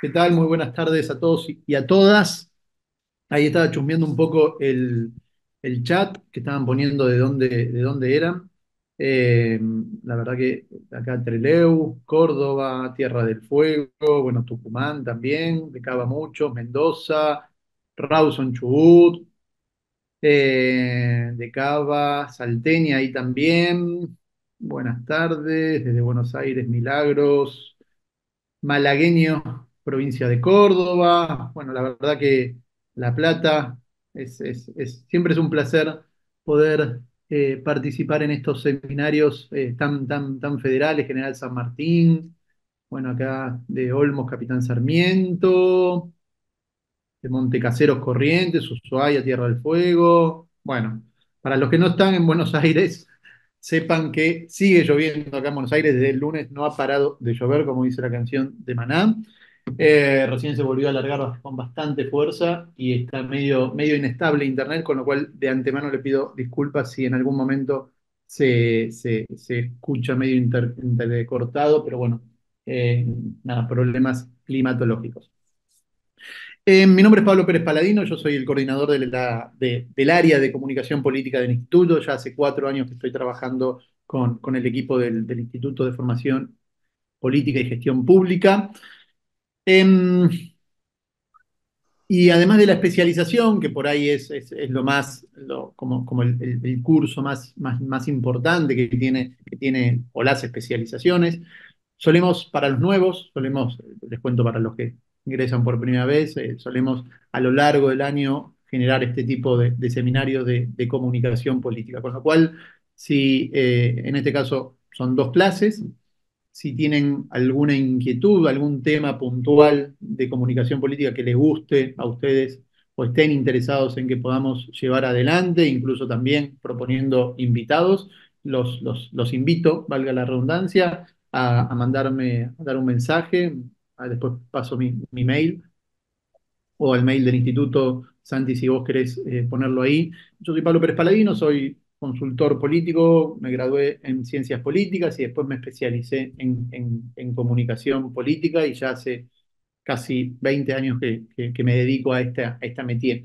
¿Qué tal? Muy buenas tardes a todos y a todas. Ahí estaba chusmeando un poco el chat que estaban poniendo de dónde eran. Eh, la verdad que acá Trelew, Córdoba, Tierra del Fuego, bueno, Tucumán también, de Cava muchos, Mendoza, Rawson Chubut, de Cava, Salteña ahí también. Buenas tardes, desde Buenos Aires, Milagros. Malagueño, provincia de Córdoba. Bueno, la verdad que La Plata siempre es un placer poder participar en estos seminarios tan federales, General San Martín, bueno, acá de Olmos, Capitán Sarmiento, de Montecaseros Corrientes, Ushuaia, Tierra del Fuego. Bueno, para los que no están en Buenos Aires, sepan que sigue lloviendo acá en Buenos Aires. Desde el lunes no ha parado de llover, como dice la canción de Maná. Recién se volvió a alargar con bastante fuerza y está medio inestable internet, con lo cual de antemano le pido disculpas si en algún momento se escucha medio intercortado, pero bueno, eh, nada, problemas climatológicos. Mi nombre es Pablo Pérez Paladino, yo soy el coordinador del área de comunicación política del instituto. Ya hace 4 años que estoy trabajando con el equipo del Instituto de Formación Política y Gestión Pública. Em, y además de la especialización, que por ahí es lo más, como el curso más importante que tiene, o las especializaciones. Para los nuevos, les cuento para los que ingresan por primera vez, solemos a lo largo del año generar este tipo de seminarios de comunicación política. Con lo cual, si en este caso son 2 clases, si tienen alguna inquietud, algún tema puntual de comunicación política que les guste a ustedes o estén interesados en que podamos llevar adelante, incluso también proponiendo invitados, los invito, valga la redundancia, a mandarme, a dar un mensaje. Después paso mi mail o al mail del instituto. Santi, si vos querés ponerlo ahí. Yo soy Pablo Pérez Paladino, soy consultor político, me gradué en ciencias políticas y después me especialicé en comunicación política, y ya hace casi 20 años que me dedico a esta métier.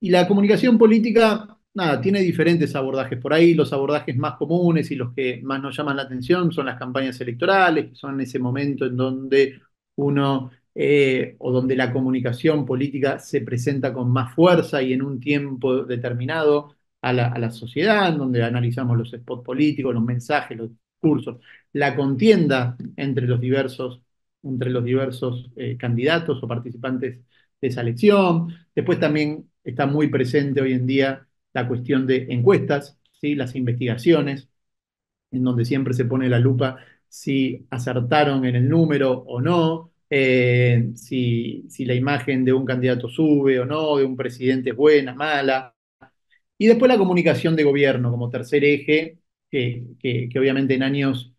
Y la comunicación política, nada, tiene diferentes abordajes. Por ahí los abordajes más comunes y los que más nos llaman la atención son las campañas electorales, que son ese momento en donde uno o donde la comunicación política se presenta con más fuerza y en un tiempo determinado a la sociedad, en donde analizamos los spots políticos, los mensajes, los discursos, la contienda entre los diversos candidatos o participantes de esa elección. Después también está muy presente hoy en día la cuestión de encuestas, ¿sí? Las investigaciones, en donde siempre se pone la lupa si acertaron en el número o no, si la imagen de un candidato sube o no, de un presidente es buena, mala. Y después la comunicación de gobierno como tercer eje, que obviamente en años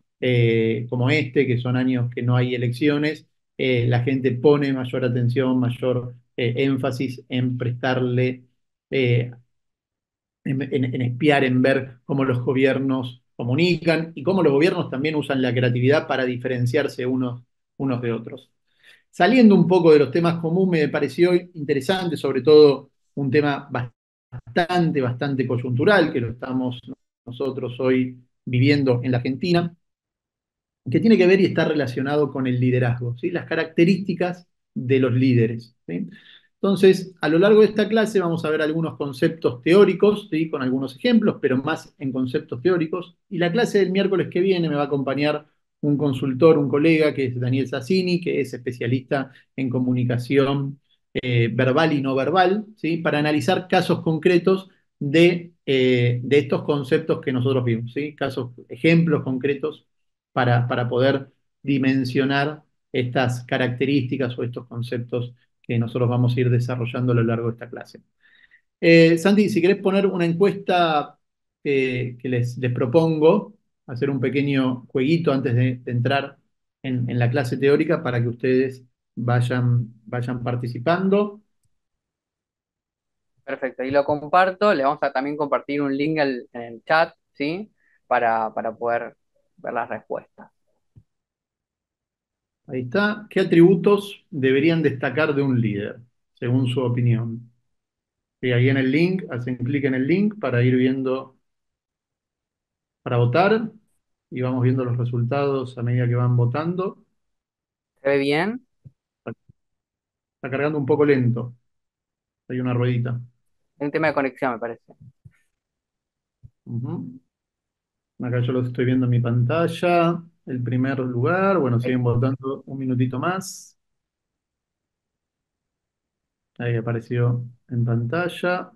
como este, que son años que no hay elecciones, la gente pone mayor atención, mayor énfasis en prestarle, eh, en espiar, en ver cómo los gobiernos comunican y cómo los gobiernos también usan la creatividad para diferenciarse unos de otros. Saliendo un poco de los temas comunes, me pareció interesante, sobre todo un tema bastante coyuntural, que lo estamos nosotros hoy viviendo en la Argentina, que tiene que ver y está relacionado con el liderazgo, ¿sí? Las características de los líderes, ¿sí? Entonces, a lo largo de esta clase vamos a ver algunos conceptos teóricos, ¿sí? Con algunos ejemplos, pero más en conceptos teóricos. Y la clase del miércoles que viene me va a acompañar un consultor, un colega, que es Daniel Sassini, que es especialista en comunicación verbal y no verbal, ¿sí? Para analizar casos concretos de estos conceptos que nosotros vimos, ¿sí? Casos, ejemplos concretos para poder dimensionar estas características o estos conceptos que nosotros vamos a ir desarrollando a lo largo de esta clase. Santi, si querés poner una encuesta que les propongo, hacer un pequeño jueguito antes de entrar en la clase teórica para que ustedes vayan participando. Perfecto, y lo comparto, le vamos a también compartir un link en el chat, ¿sí? Para poder ver las respuestas. Ahí está. ¿Qué atributos deberían destacar de un líder, según su opinión? Y ahí en el link, hacen clic en el link para ir viendo, para votar, y vamos viendo los resultados a medida que van votando. ¿Se ve bien? Está cargando un poco lento. Hay una ruedita. Es un tema de conexión, me parece. Ujú. Acá yo lo estoy viendo en mi pantalla. El primer lugar, bueno, Ahí siguen votando un minutito más. Ahí apareció en pantalla.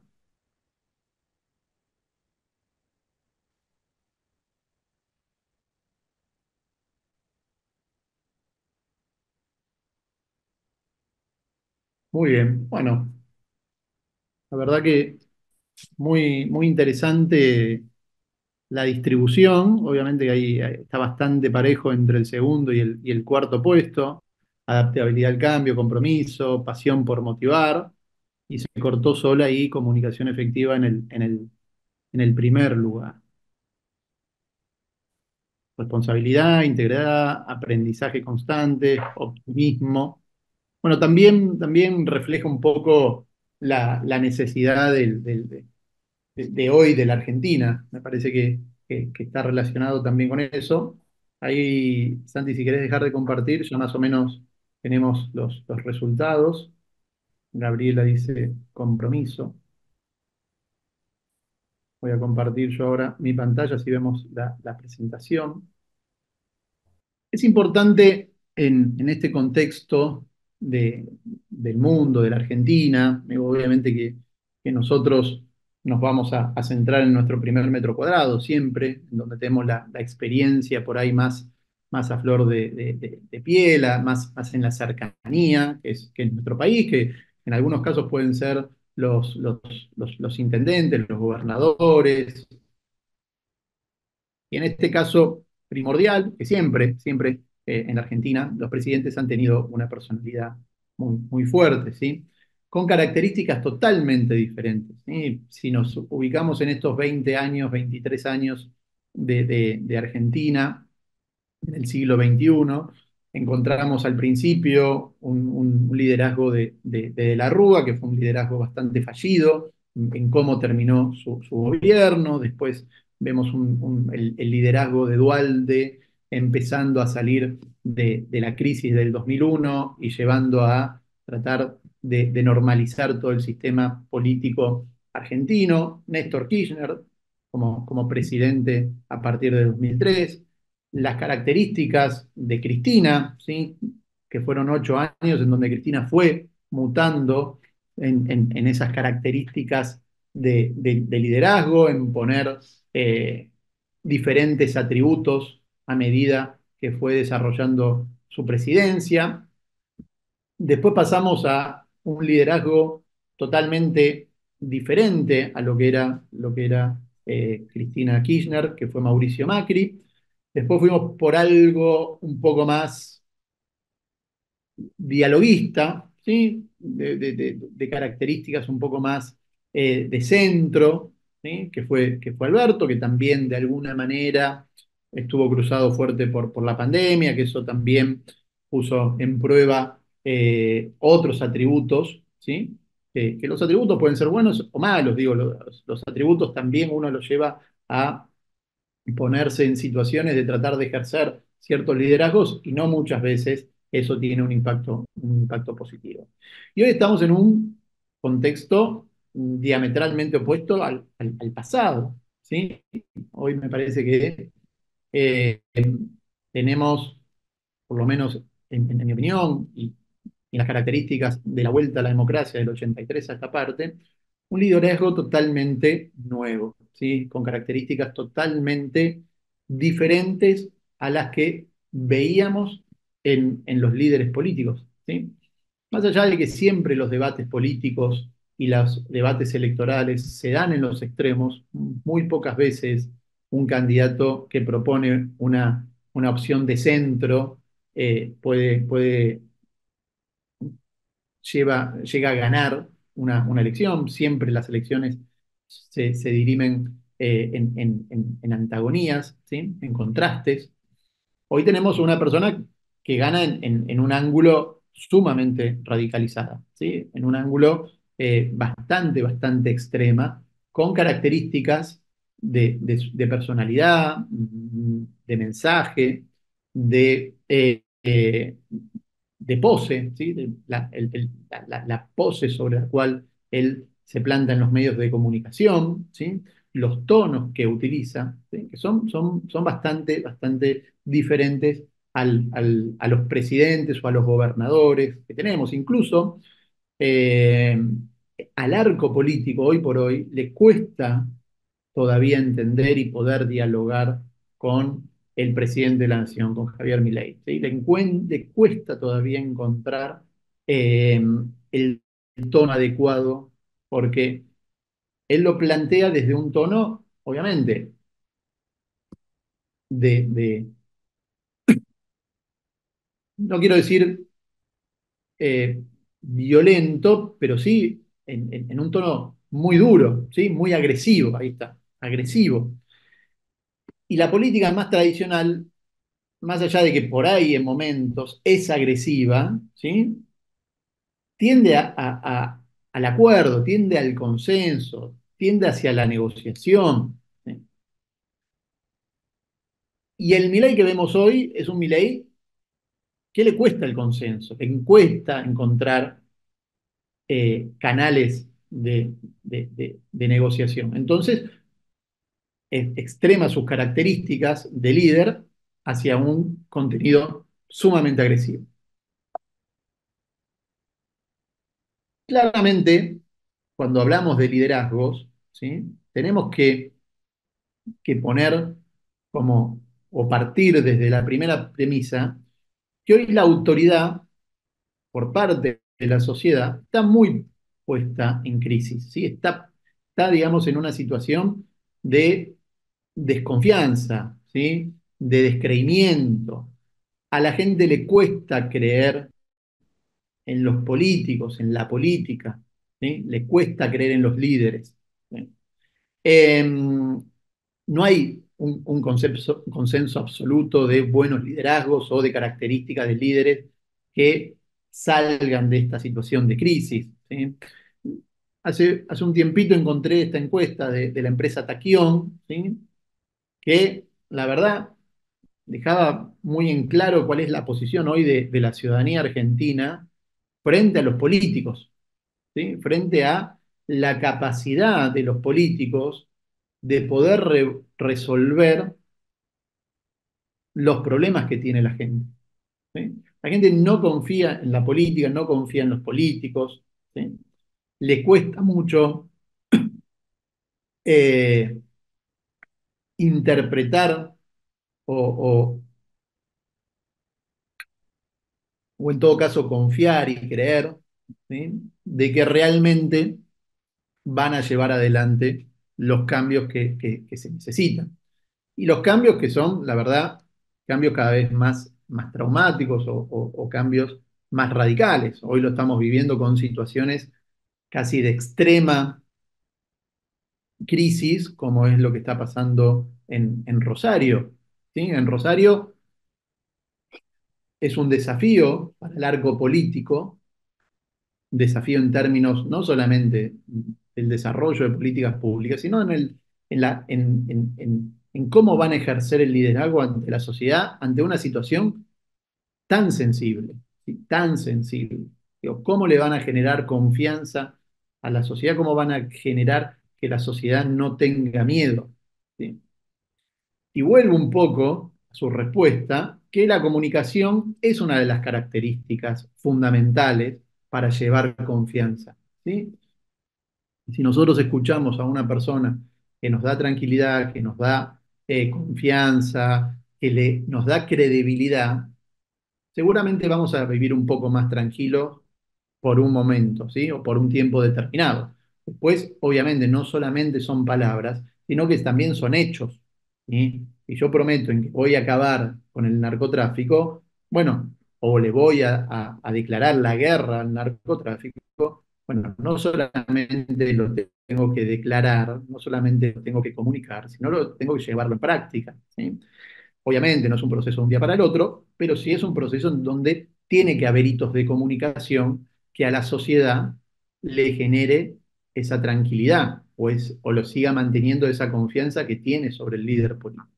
Muy bien. Bueno, la verdad que muy interesante la distribución. Obviamente que ahí está bastante parejo entre el segundo y el cuarto puesto. Adaptabilidad al cambio, compromiso, pasión por motivar. Y se cortó sola ahí comunicación efectiva en el primer lugar. Responsabilidad, integridad, aprendizaje constante, optimismo. Bueno, también refleja un poco la necesidad de hoy de la Argentina. Me parece que está relacionado también con eso. Ahí, Santi, si querés dejar de compartir, ya más o menos tenemos los resultados. Gabriela dice compromiso. Voy a compartir yo ahora mi pantalla si vemos la presentación. Es importante en este contexto del mundo, de la Argentina, obviamente que nosotros nos vamos a centrar en nuestro primer metro cuadrado siempre, en donde tenemos la experiencia por ahí más a flor de piel, más en la cercanía, que es nuestro país, que en algunos casos pueden ser los intendentes, los gobernadores, y en este caso primordial, que siempre en la Argentina los presidentes han tenido una personalidad muy fuerte, ¿sí? Con características totalmente diferentes, ¿sí? Si nos ubicamos en estos 20 años, 23 años de Argentina, en el siglo XXI. Encontramos al principio un liderazgo de la Rúa, que fue un liderazgo bastante fallido en cómo terminó su gobierno. Después vemos el liderazgo de Dualde empezando a salir de la crisis del 2001 y llevando a tratar de normalizar todo el sistema político argentino. Néstor Kirchner como presidente a partir de 2003, las características de Cristina, ¿sí? Que fueron 8 años en donde Cristina fue mutando en esas características de liderazgo, en poner diferentes atributos a medida que fue desarrollando su presidencia. Después pasamos a un liderazgo totalmente diferente a lo que era Cristina Kirchner, que fue Mauricio Macri. Después fuimos por algo un poco más dialoguista, ¿sí? De características un poco más de centro, ¿sí? Que fue Alberto, que también de alguna manera estuvo cruzado fuerte por la pandemia, que eso también puso en prueba otros atributos, ¿sí? Que los atributos pueden ser buenos o malos, digo, los atributos también uno los lleva a ponerse en situaciones de tratar de ejercer ciertos liderazgos y no muchas veces eso tiene un impacto positivo. Y hoy estamos en un contexto diametralmente opuesto al pasado, ¿sí? Hoy me parece que eh, tenemos, por lo menos en mi opinión, y las características de la vuelta a la democracia del 83 a esta parte, un liderazgo totalmente nuevo, ¿sí? Con características totalmente diferentes a las que veíamos en los líderes políticos, ¿sí? Más allá de que siempre los debates políticos y los debates electorales se dan en los extremos, muy pocas veces un candidato que propone una opción de centro puede llega a ganar una elección. Siempre las elecciones se dirimen en antagonías, ¿sí? En contrastes. Hoy tenemos una persona que gana en un ángulo sumamente radicalizada, ¿sí? En un ángulo bastante extrema, con características de personalidad, de mensaje, de pose, ¿sí? La pose sobre la cual él se planta en los medios de comunicación, ¿sí? Los tonos que utiliza, ¿sí? Que son bastante diferentes a los presidentes o a los gobernadores que tenemos. Incluso eh, al arco político hoy por hoy le cuesta todavía entender y poder dialogar con el presidente de la Nación, con Javier Milei. ¿Sí? Le cuesta todavía encontrar eh, el tono adecuado porque él lo plantea desde un tono, obviamente, de no quiero decir eh, violento, pero sí en un tono muy duro, ¿sí? Muy agresivo, ahí está, agresivo. Y la política más tradicional, más allá de que por ahí en momentos es agresiva, ¿sí? Tiende al acuerdo, tiende al consenso, tiende hacia la negociación. ¿Sí? Y el Milei que vemos hoy es un Milei que le cuesta el consenso, que cuesta encontrar canales de negociación. Entonces, extrema sus características de líder hacia un contenido sumamente agresivo. Claramente, cuando hablamos de liderazgos, ¿sí? Tenemos que poner como, o partir desde la primera premisa, que hoy la autoridad por parte de la sociedad está muy puesta en crisis, ¿sí? Está, digamos, en una situación de desconfianza, ¿sí? De descreimiento. A la gente le cuesta creer en los políticos, en la política, ¿sí? Le cuesta creer en los líderes. ¿Sí? No hay un consenso absoluto de buenos liderazgos o de características de líderes que salgan de esta situación de crisis. ¿Sí? Hace un tiempito encontré esta encuesta de la empresa Taquión, ¿sí? Que la verdad dejaba muy en claro cuál es la posición hoy de la ciudadanía argentina frente a los políticos, ¿sí? Frente a la capacidad de los políticos de poder resolver los problemas que tiene la gente. ¿Sí? La gente no confía en la política, no confía en los políticos, ¿sí? Le cuesta mucho eh, interpretar o, o, o en todo caso confiar y creer, ¿sí? De que realmente van a llevar adelante los cambios que se necesitan. Y los cambios que son, la verdad, cambios cada vez más traumáticos o cambios más radicales. Hoy lo estamos viviendo con situaciones casi de extrema crisis, como es lo que está pasando en Rosario. ¿Sí? En Rosario es un desafío para el arco político, desafío en términos no solamente del desarrollo de políticas públicas, sino en cómo van a ejercer el liderazgo ante la sociedad, ante una situación tan sensible, ¿sí? Tan sensible. Digo, ¿cómo le van a generar confianza a la sociedad? ¿Cómo van a generar que la sociedad no tenga miedo? ¿Sí? Y vuelvo un poco a su respuesta, que la comunicación es una de las características fundamentales para llevar confianza. ¿Sí? Si nosotros escuchamos a una persona que nos da tranquilidad, que nos da confianza, nos da credibilidad, seguramente vamos a vivir un poco más tranquilos por un momento, ¿sí? O por un tiempo determinado. Después, obviamente, no solamente son palabras, sino que también son hechos, ¿sí? Y yo prometo en que voy a acabar con el narcotráfico, bueno, o le voy a declarar la guerra al narcotráfico, bueno, no solamente lo tengo que declarar, no solamente lo tengo que comunicar, sino lo tengo que llevarlo en práctica, ¿sí? Obviamente no es un proceso de un día para el otro, pero sí es un proceso en donde tiene que haber hitos de comunicación que a la sociedad le genere esa tranquilidad o lo siga manteniendo esa confianza que tiene sobre el líder político.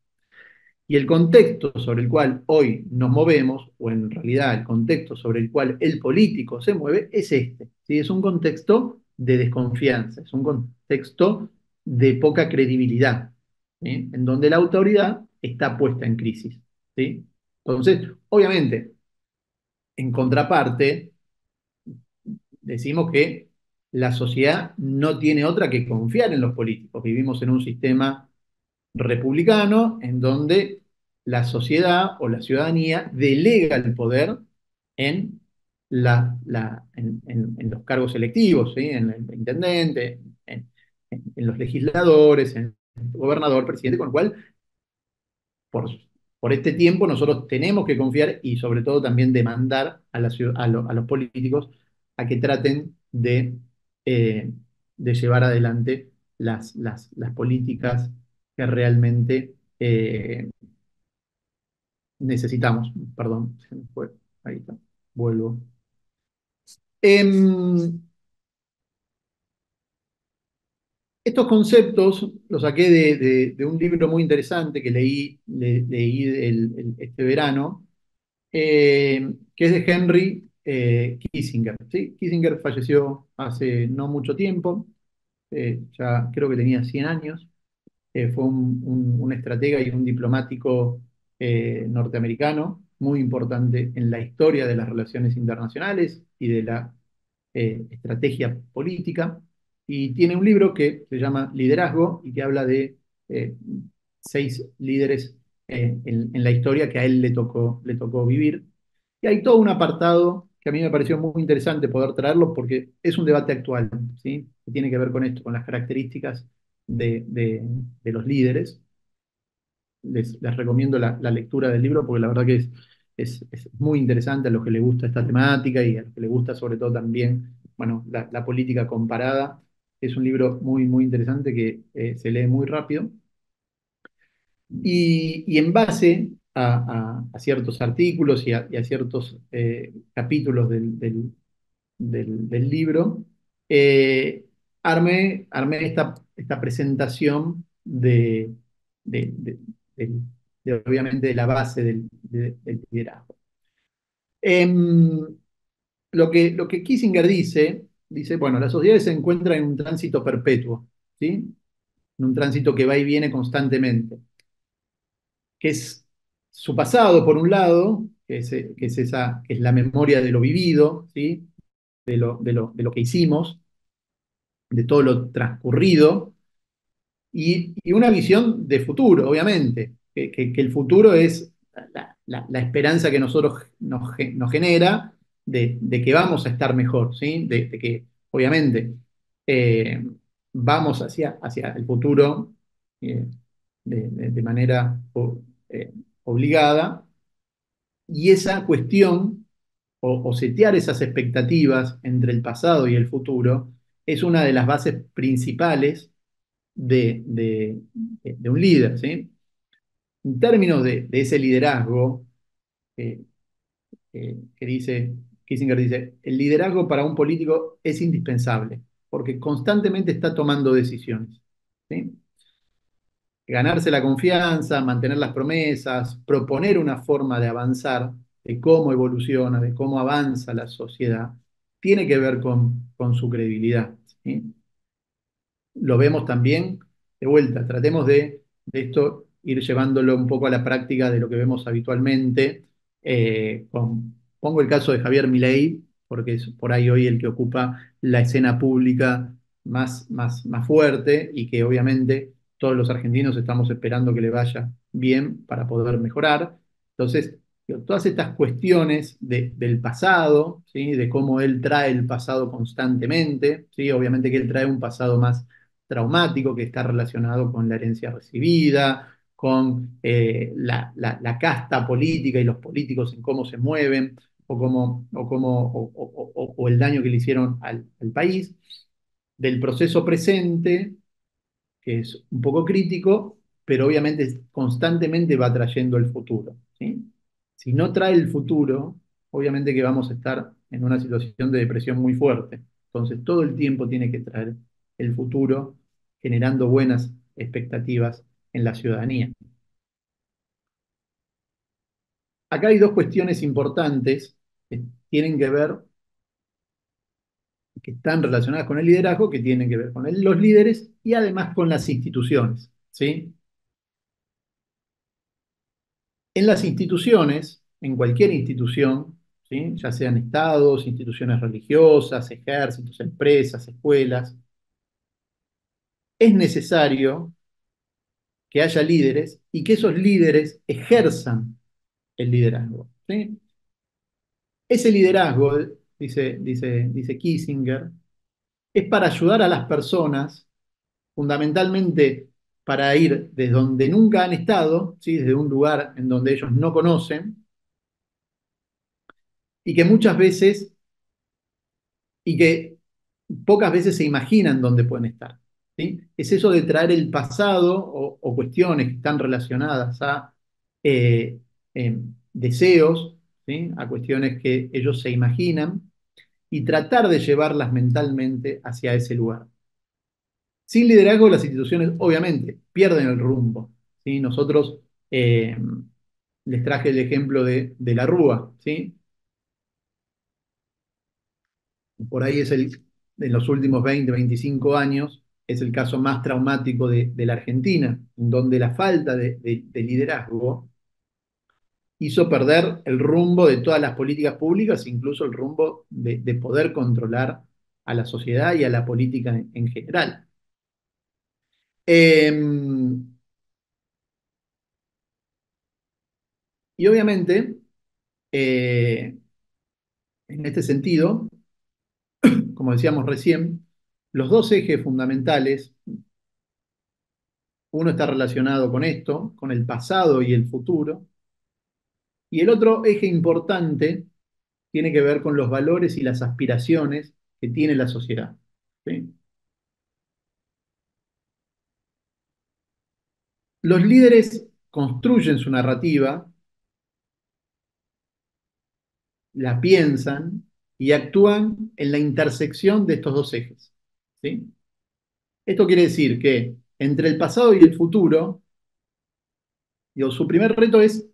Y el contexto sobre el cual hoy nos movemos, o en realidad el contexto sobre el cual el político se mueve, es este. ¿Sí? Es un contexto de desconfianza, es un contexto de poca credibilidad, ¿sí? En donde la autoridad está puesta en crisis. ¿Sí? Entonces, obviamente, en contraparte, decimos que la sociedad no tiene otra que confiar en los políticos. Vivimos en un sistema republicano en donde la sociedad o la ciudadanía delega el poder en, en los cargos electivos, ¿sí? En el intendente, en los legisladores, en el gobernador, presidente, con lo cual por, por este tiempo nosotros tenemos que confiar y sobre todo también demandar a los políticos a que traten eh, de llevar adelante las políticas que realmente necesitamos. Perdón, se me fue. Ahí está. Vuelvo. Em, Estos conceptos los saqué de un libro muy interesante que leí este verano, que es de Henry Kissinger. ¿Sí? Kissinger falleció hace no mucho tiempo, ya creo que tenía 100 años. Fue un estratega y un diplomático norteamericano muy importante en la historia de las relaciones internacionales y de la estrategia política. Y tiene un libro que se llama Liderazgo y que habla de eh, 6 líderes en la historia que a él le tocó vivir. Y hay todo un apartado que a mí me pareció muy interesante poder traerlo porque es un debate actual, ¿sí? Que tiene que ver con esto, con las características de los líderes. Les recomiendo la lectura del libro porque la verdad que es muy interesante a los que les gusta esta temática y a los que les gusta sobre todo también, bueno, la política comparada. Es un libro muy, muy interesante que se lee muy rápido. Y en base a ciertos artículos y a ciertos capítulos del libro, eh, armé esta presentación de, de- del- obviamente, de la base del liderazgo. Em, lo que Kissinger dice, bueno, la sociedad se encuentra en un tránsito perpetuo, ¿sí? En un tránsito que va y viene constantemente, que es su pasado, por un lado, que es la memoria de lo vivido, ¿sí? De lo que hicimos, de todo lo transcurrido, y una visión de futuro, obviamente, que el futuro es la esperanza que nosotros nos genera de que vamos a estar mejor, ¿sí? De que, obviamente, eh, vamos hacia el futuro eh, de manera eh, obligada, y esa cuestión o setear esas expectativas entre el pasado y el futuro es una de las bases principales de un líder, ¿sí? En términos de ese liderazgo, eh, que dice, Kissinger dice, el liderazgo para un político es indispensable, porque constantemente está tomando decisiones, ¿sí? Ganarse la confianza, mantener las promesas, proponer una forma de avanzar, de cómo evoluciona, de cómo avanza la sociedad, tiene que ver con su credibilidad, ¿sí? Lo vemos también de vuelta. Tratemos de esto ir llevándolo un poco a la práctica de lo que vemos habitualmente. Pongo el caso de Javier Milei, porque es por ahí hoy el que ocupa la escena pública más fuerte y que obviamente todos los argentinos estamos esperando que le vaya bien para poder mejorar. Entonces, todas estas cuestiones del pasado, ¿sí? De cómo él trae el pasado constantemente, ¿sí? Obviamente que él trae un pasado más traumático que está relacionado con la herencia recibida, con la casta política y los políticos en cómo se mueven o el daño que le hicieron al país, del proceso presente, que es un poco crítico, pero obviamente constantemente va trayendo el futuro, ¿sí? Si no trae el futuro, obviamente que vamos a estar en una situación de depresión muy fuerte. Entonces, todo el tiempo tiene que traer el futuro, generando buenas expectativas en la ciudadanía. Acá hay dos cuestiones importantes que tienen que ver, que están relacionadas con el liderazgo, que tienen que ver con los líderes y además con las instituciones, ¿sí? En las instituciones, en cualquier institución, ¿sí? Ya sean estados, instituciones religiosas, ejércitos, empresas, escuelas, es necesario que haya líderes y que esos líderes ejerzan el liderazgo, ¿sí? Ese liderazgo, dice Kissinger, es para ayudar a las personas, fundamentalmente para ir desde donde nunca han estado, ¿sí? Desde un lugar en donde ellos no conocen, y que muchas veces, y que pocas veces se imaginan dónde pueden estar, ¿sí? Es eso de traer el pasado o cuestiones que están relacionadas a eh, deseos, ¿sí? A cuestiones que ellos se imaginan y tratar de llevarlas mentalmente hacia ese lugar. Sin liderazgo, las instituciones obviamente pierden el rumbo, ¿sí? Nosotros eh, les traje el ejemplo de la Rúa, ¿sí? Por ahí en los últimos 20, 25 años, es el caso más traumático de la Argentina, donde la falta de liderazgo hizo perder el rumbo de todas las políticas públicas, incluso el rumbo de poder controlar a la sociedad y a la política en general. Eh, y obviamente, eh, en este sentido, como decíamos recién, los dos ejes fundamentales, uno está relacionado con esto, con el pasado y el futuro, y el otro eje importante tiene que ver con los valores y las aspiraciones que tiene la sociedad, ¿sí? Los líderes construyen su narrativa, la piensan y actúan en la intersección de estos dos ejes, ¿sí? Esto quiere decir que entre el pasado y el futuro, digo, su primer reto es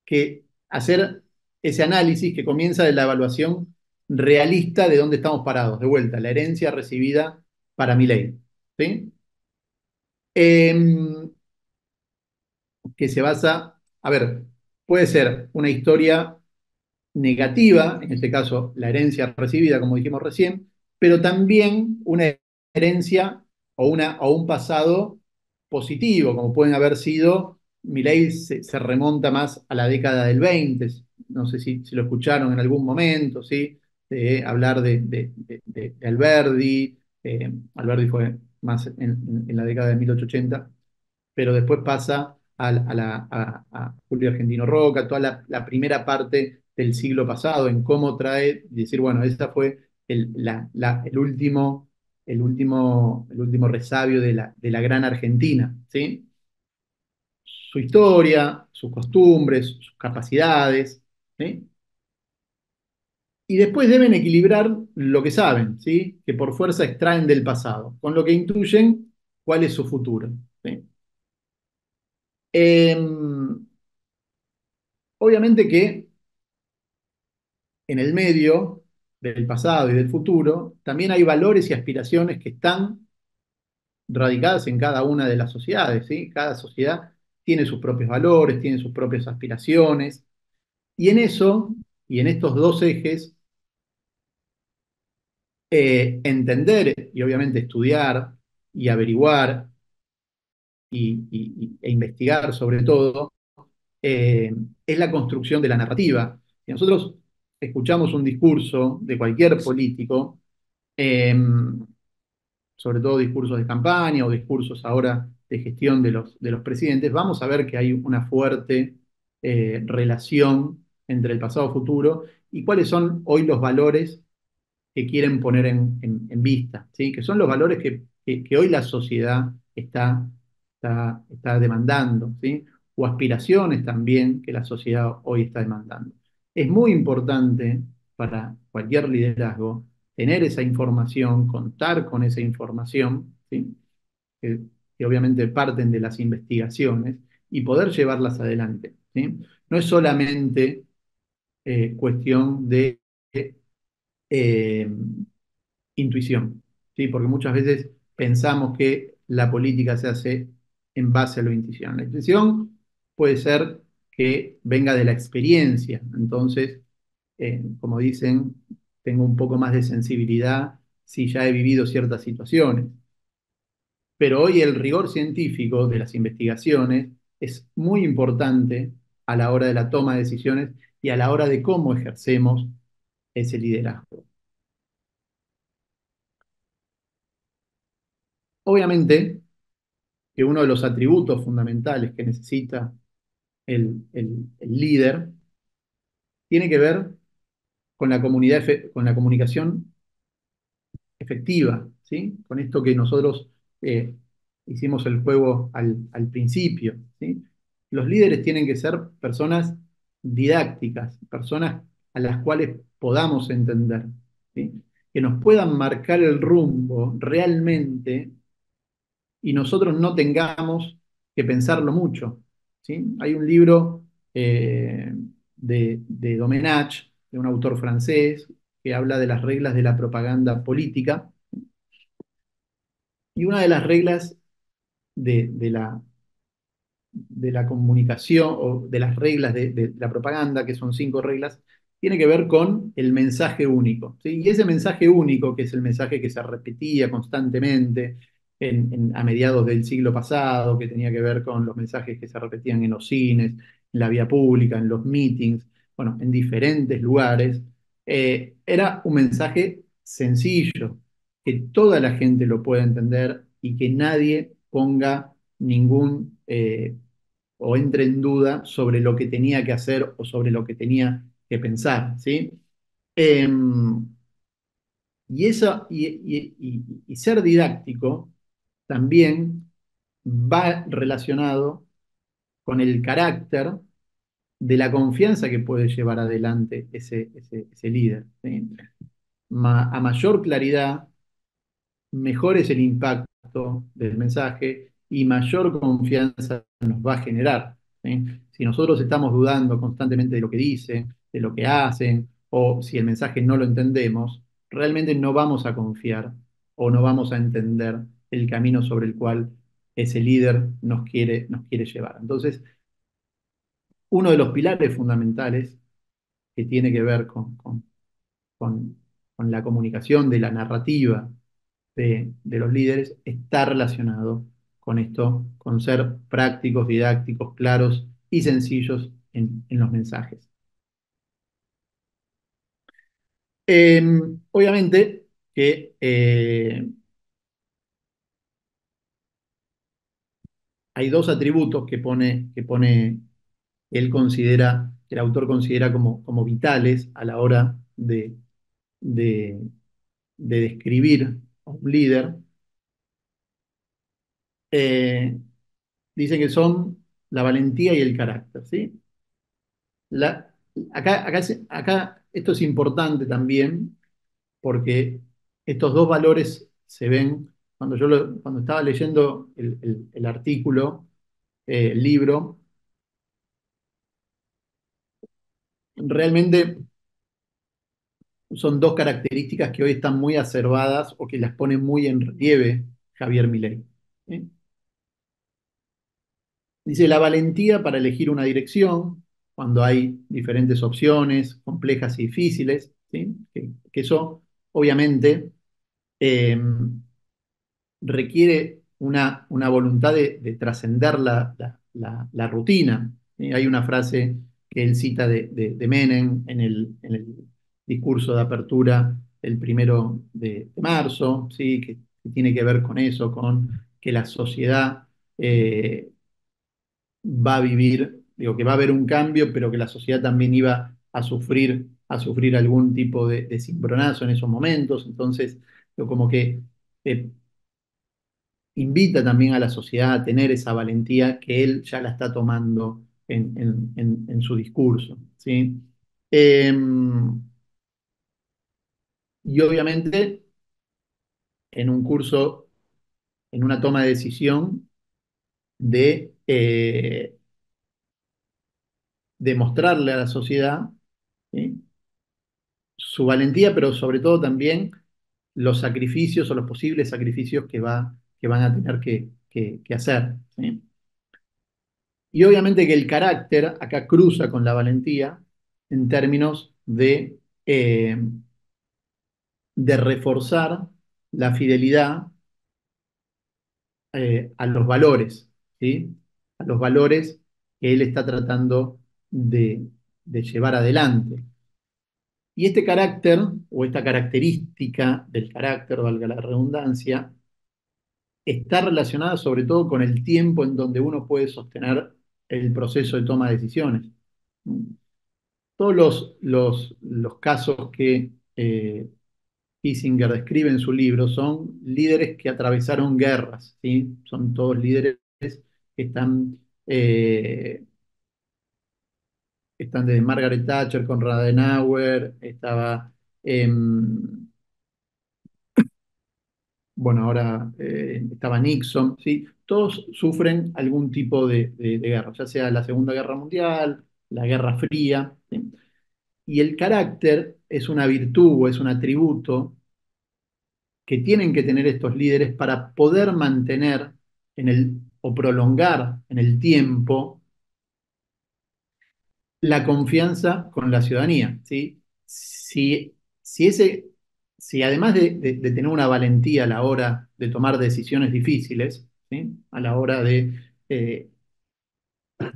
que hacer ese análisis que comienza de la evaluación realista de dónde estamos parados, de vuelta, la herencia recibida para mi ley, ¿sí? Eh, que se basa, a ver, puede ser una historia negativa, en este caso la herencia recibida, como dijimos recién, pero también una herencia o un pasado positivo, como pueden haber sido, Milei se remonta más a la década del 20, no sé si lo escucharon en algún momento, ¿sí? De hablar de Alberdi, Alberdi fue más en la década de 1880, pero después pasa a Julio Argentino Roca, toda la primera parte del siglo pasado, en cómo trae, y decir, bueno, ese fue el último resabio de la gran Argentina, ¿sí? Su historia, sus costumbres, sus capacidades, ¿sí? Y después deben equilibrar lo que saben, ¿sí? Que por fuerza extraen del pasado, con lo que intuyen cuál es su futuro, ¿sí? Obviamente que en el medio del pasado y del futuro, también hay valores y aspiraciones que están radicadas en cada una de las sociedades, ¿sí? Cada sociedad tiene sus propios valores, tiene sus propias aspiraciones, y en eso, y en estos dos ejes, entender y obviamente estudiar y averiguar e investigar sobre todo, es la construcción de la narrativa. Si nosotros escuchamos un discurso de cualquier político, eh, sobre todo discursos de campaña o discursos ahora de gestión de los presidentes, vamos a ver que hay una fuerte relación entre el pasado y futuro y cuáles son hoy los valores que quieren poner en vista, ¿sí? Que son los valores que hoy la sociedad está está demandando, ¿sí? O aspiraciones también que la sociedad hoy está demandando. Es muy importante para cualquier liderazgo tener esa información, contar con esa información, ¿sí? que, que obviamente parten de las investigaciones y poder llevarlas adelante, ¿sí? No es solamente cuestión de eh, intuición, ¿sí? Porque muchas veces pensamos que la política se hace en base a la intuición. La intuición puede ser que venga de la experiencia, entonces, como dicen, tengo un poco más de sensibilidad si ya he vivido ciertas situaciones. Pero hoy el rigor científico de las investigaciones es muy importante a la hora de la toma de decisiones y a la hora de cómo ejercemos ese liderazgo. Obviamente que uno de los atributos fundamentales que necesita el líder tiene que ver con la con la comunicación efectiva, ¿sí? Con esto que nosotros eh, hicimos el juego al principio, ¿sí? Los líderes tienen que ser personas didácticas, personas a las cuales podamos entender, ¿sí? Que nos puedan marcar el rumbo realmente y nosotros no tengamos que pensarlo mucho, ¿sí? Hay un libro de Domenach, de un autor francés, que habla de las reglas de la propaganda política, y una de las reglas de de la comunicación o de las reglas de la propaganda, que son 5 reglas, tiene que ver con el mensaje único, ¿sí? Y ese mensaje único, que es el mensaje que se repetía constantemente a mediados del siglo pasado, que tenía que ver con los mensajes que se repetían en los cines, en la vía pública, en los meetings, bueno, en diferentes lugares, era un mensaje sencillo, que toda la gente lo pueda entender y que nadie ponga ningún o entre en duda sobre lo que tenía que hacer o sobre lo que tenía que pensar, ¿sí? Eh, y ser didáctico también va relacionado con el carácter de la confianza que puede llevar adelante ese líder, ¿sí? A mayor claridad, mejor es el impacto del mensaje y mayor confianza nos va a generar, ¿sí? Si nosotros estamos dudando constantemente de lo que dicen, de lo que hacen, o si el mensaje no lo entendemos, realmente no vamos a confiar o no vamos a entender el camino sobre el cual ese líder nos quiere llevar. Entonces, uno de los pilares fundamentales que tiene que ver con- con la comunicación de la narrativa de los líderes está relacionado con esto, con ser prácticos, didácticos, claros y sencillos en los mensajes. Eh, Obviamente que hay 2 atributos él considera, que el autor considera como vitales a la hora de, de describir a un líder. Eh, Dice que son la valentía y el carácter, ¿sí? La, acá esto es importante también porque estos 2 valores se ven cuando cuando estaba leyendo el artículo, el libro, realmente son 2 características que hoy están muy acerbadas o que las pone muy en relieve Javier Milei, ¿sí? Dice la valentía para elegir una dirección cuando hay diferentes opciones complejas y difíciles, ¿sí? Que eso obviamente eh, requiere una voluntad de trascender la rutina, ¿sí? Hay una frase que él cita de Menem en el discurso de apertura el 1 de marzo, ¿sí? Que tiene que ver con eso, con que la sociedad va a vivir, digo, que va a haber un cambio, pero que la sociedad también iba a sufrir algún tipo de cimbronazo en esos momentos. Entonces, como que eh, invita también a la sociedad a tener esa valentía que él ya la está tomando en su discurso, ¿sí? Eh, y obviamente en un curso, en una toma de decisión de mostrarle a la sociedad, ¿sí? Su valentía, pero sobre todo también los sacrificios o los posibles sacrificios que van a tener que hacer, ¿sí? Y obviamente que el carácter acá cruza con la valentía en términos de reforzar la fidelidad a los valores, ¿sí? A los valores que él está tratando de llevar adelante. Y este carácter, o esta característica del carácter, valga la redundancia, está relacionada sobre todo con el tiempo en donde uno puede sostener el proceso de toma de decisiones. Todos los casos que Kissinger describe en su libro son líderes que atravesaron guerras, ¿sí? Son todos líderes que están desde Margaret Thatcher, Konrad Adenauer, estaba, bueno, ahora estaba Nixon, ¿sí? Todos sufren algún tipo de guerra, ya sea la Segunda Guerra Mundial, la Guerra Fría, ¿sí? Y el carácter es una virtud o es un atributo que tienen que tener estos líderes para poder mantener o prolongar en el tiempo la confianza con la ciudadanía, ¿sí? Si además de tener una valentía a la hora de tomar decisiones difíciles, ¿sí? A la hora de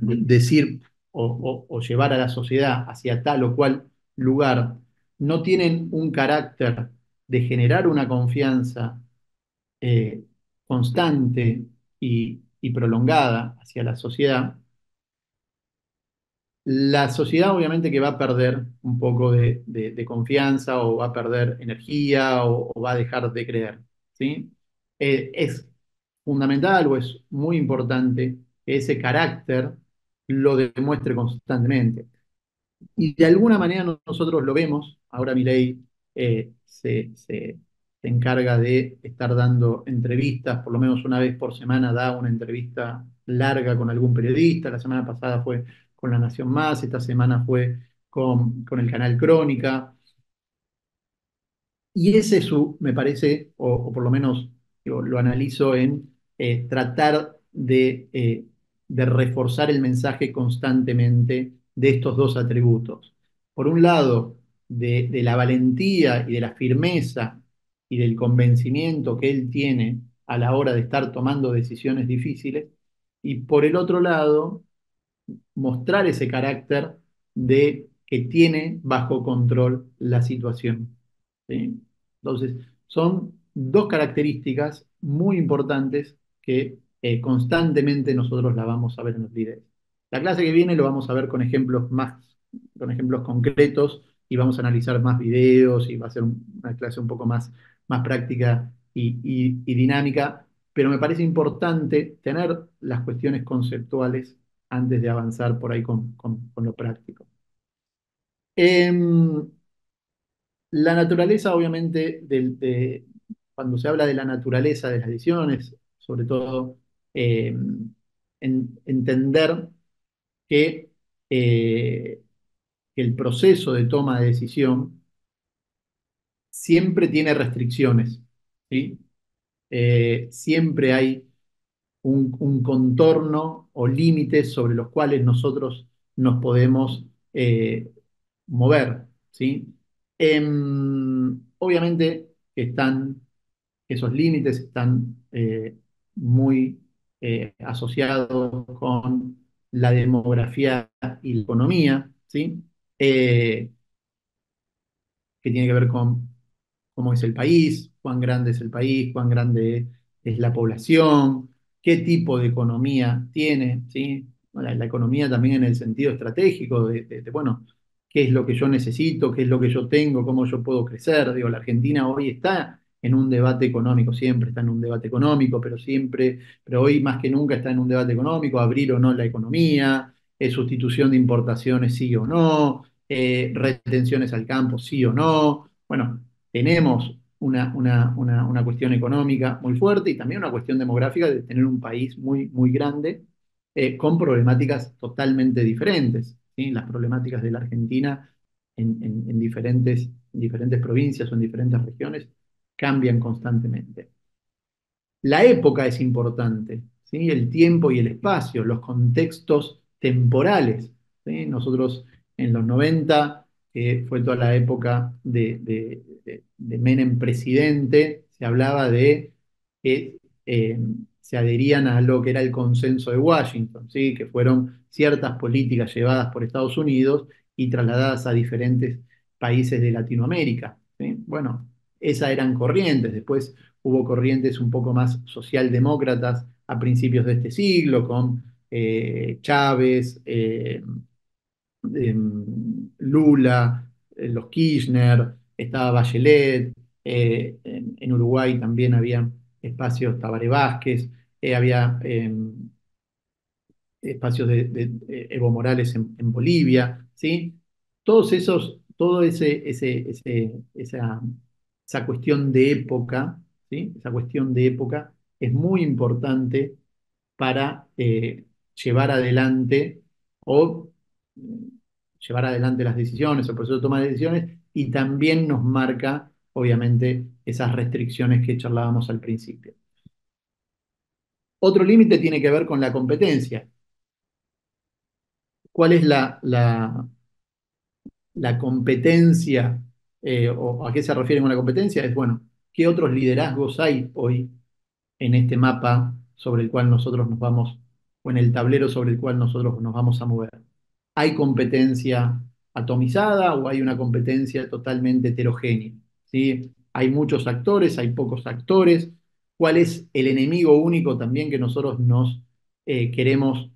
decir o llevar a la sociedad hacia tal o cual lugar, no tienen un carácter de generar una confianza eh, constante y prolongada hacia la sociedad, la sociedad obviamente que va a perder un poco de confianza o va a perder energía o va a dejar de creer, ¿sí? Es fundamental o es muy importante que ese carácter lo demuestre constantemente. Y de alguna manera nosotros lo vemos, ahora Milei se encarga de estar dando entrevistas, por lo menos una vez por semana da una entrevista larga con algún periodista, la semana pasada fue con La Nación Más, esta semana fue con el canal Crónica, y ese es me parece, o por lo menos lo analizo en tratar de reforzar el mensaje constantemente de estos dos atributos. Por un lado, de la valentía y de la firmeza y del convencimiento que él tiene a la hora de estar tomando decisiones difíciles, y por el otro lado, mostrar ese carácter de que tiene bajo control la situación. ¿Sí? Entonces, son dos características muy importantes que constantemente nosotros la vamos a ver en los líderes. La clase que viene lo vamos a ver con ejemplos concretos y vamos a analizar más videos y va a ser una clase un poco más práctica y dinámica, pero me parece importante tener las cuestiones conceptuales antes de avanzar por ahí con lo práctico. Em, la naturaleza, obviamente, cuando se habla de la naturaleza de las decisiones, sobre todo entender que, eh, que el proceso de toma de decisión siempre tiene restricciones, ¿sí? Siempre hay un contorno o límites sobre los cuales nosotros nos podemos mover, ¿sí? Obviamente que esos límites están muy asociados con la demografía y la economía, ¿sí? Eh, que tiene que ver con cómo es el país, cuán grande es el país, cuán grande es la población, qué tipo de economía tiene, ¿sí? Bueno, la economía también en el sentido estratégico bueno, qué es lo que yo necesito, qué es lo que yo tengo, cómo yo puedo crecer. Digo, la Argentina hoy está en un debate económico, siempre está en un debate económico, pero hoy más que nunca está en un debate económico, abrir o no la economía, sustitución de importaciones sí o no, retenciones al campo sí o no. Bueno, tenemos una cuestión económica muy fuerte y también una cuestión demográfica de tener un país muy, muy grande, con problemáticas totalmente diferentes, ¿sí? Las problemáticas de la Argentina en diferentes provincias o en diferentes regiones cambian constantemente. La época es importante, ¿sí? El tiempo y el espacio, los contextos temporales, ¿sí? Nosotros en los 90, que fue toda la época de Menem presidente, se hablaba de que se adherían a lo que era el consenso de Washington, ¿sí? Que fueron ciertas políticas llevadas por Estados Unidos y trasladadas a diferentes países de Latinoamérica, ¿sí? Bueno, esas eran corrientes. Después hubo corrientes un poco más socialdemócratas a principios de este siglo, con Chávez, Lula, los Kirchner, estaba Bachelet, en Uruguay también había espacios, Tabaré Vázquez, había espacios de Evo Morales en Bolivia, ¿sí? Todos esos, todo esa cuestión de época, ¿sí? Esa cuestión de época es muy importante para llevar adelante o llevar adelante las decisiones, el proceso de toma de decisiones, y también nos marca, obviamente, esas restricciones que charlábamos al principio. Otro límite tiene que ver con la competencia. ¿Cuál es la competencia, o a qué se refiere con la competencia? Es, bueno, ¿qué otros liderazgos hay hoy en este mapa sobre el cual nosotros nos vamos, o en el tablero sobre el cual nosotros nos vamos a mover? ¿Hay competencia atomizada o hay una competencia totalmente heterogénea? ¿Sí? Hay muchos actores, hay pocos actores. ¿Cuál es el enemigo único también que nosotros nos queremos,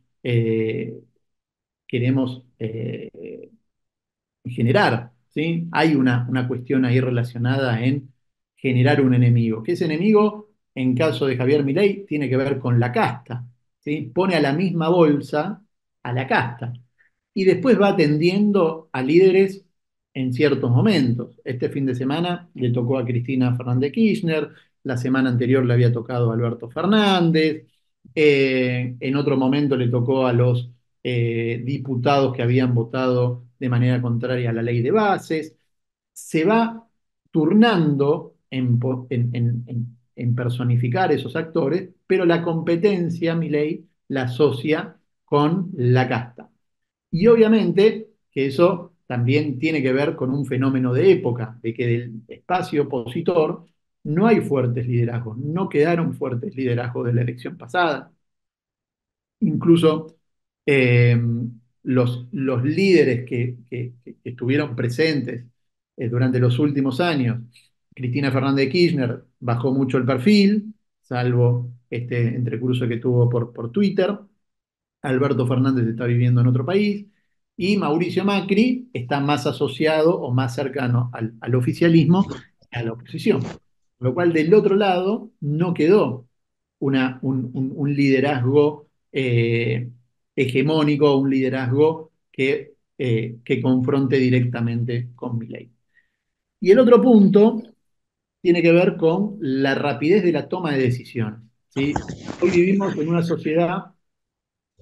generar? ¿Sí? Hay una cuestión ahí relacionada en generar un enemigo. Que ese enemigo, en caso de Javier Milei, tiene que ver con la casta, ¿sí? Pone a la misma bolsa a la casta y después va atendiendo a líderes en ciertos momentos. Este fin de semana le tocó a Cristina Fernández Kirchner, la semana anterior le había tocado a Alberto Fernández, en otro momento le tocó a los diputados que habían votado de manera contraria a la ley de bases. Se va turnando en personificar esos actores, pero la competencia, Milei, la asocia con la casta. Y obviamente que eso también tiene que ver con un fenómeno de época, de que del espacio opositor no hay fuertes liderazgos, no quedaron fuertes liderazgos de la elección pasada. Incluso eh, los líderes que estuvieron presentes durante los últimos años, Cristina Fernández de Kirchner bajó mucho el perfil, salvo este entrecruce que tuvo por Twitter. Alberto Fernández está viviendo en otro país y Mauricio Macri está más asociado o más cercano al oficialismo que a la oposición. Con lo cual, del otro lado, no quedó un liderazgo hegemónico, un liderazgo que confronte directamente con Milei. Y el otro punto tiene que ver con la rapidez de la toma de decisiones, ¿sí? Hoy vivimos en una sociedad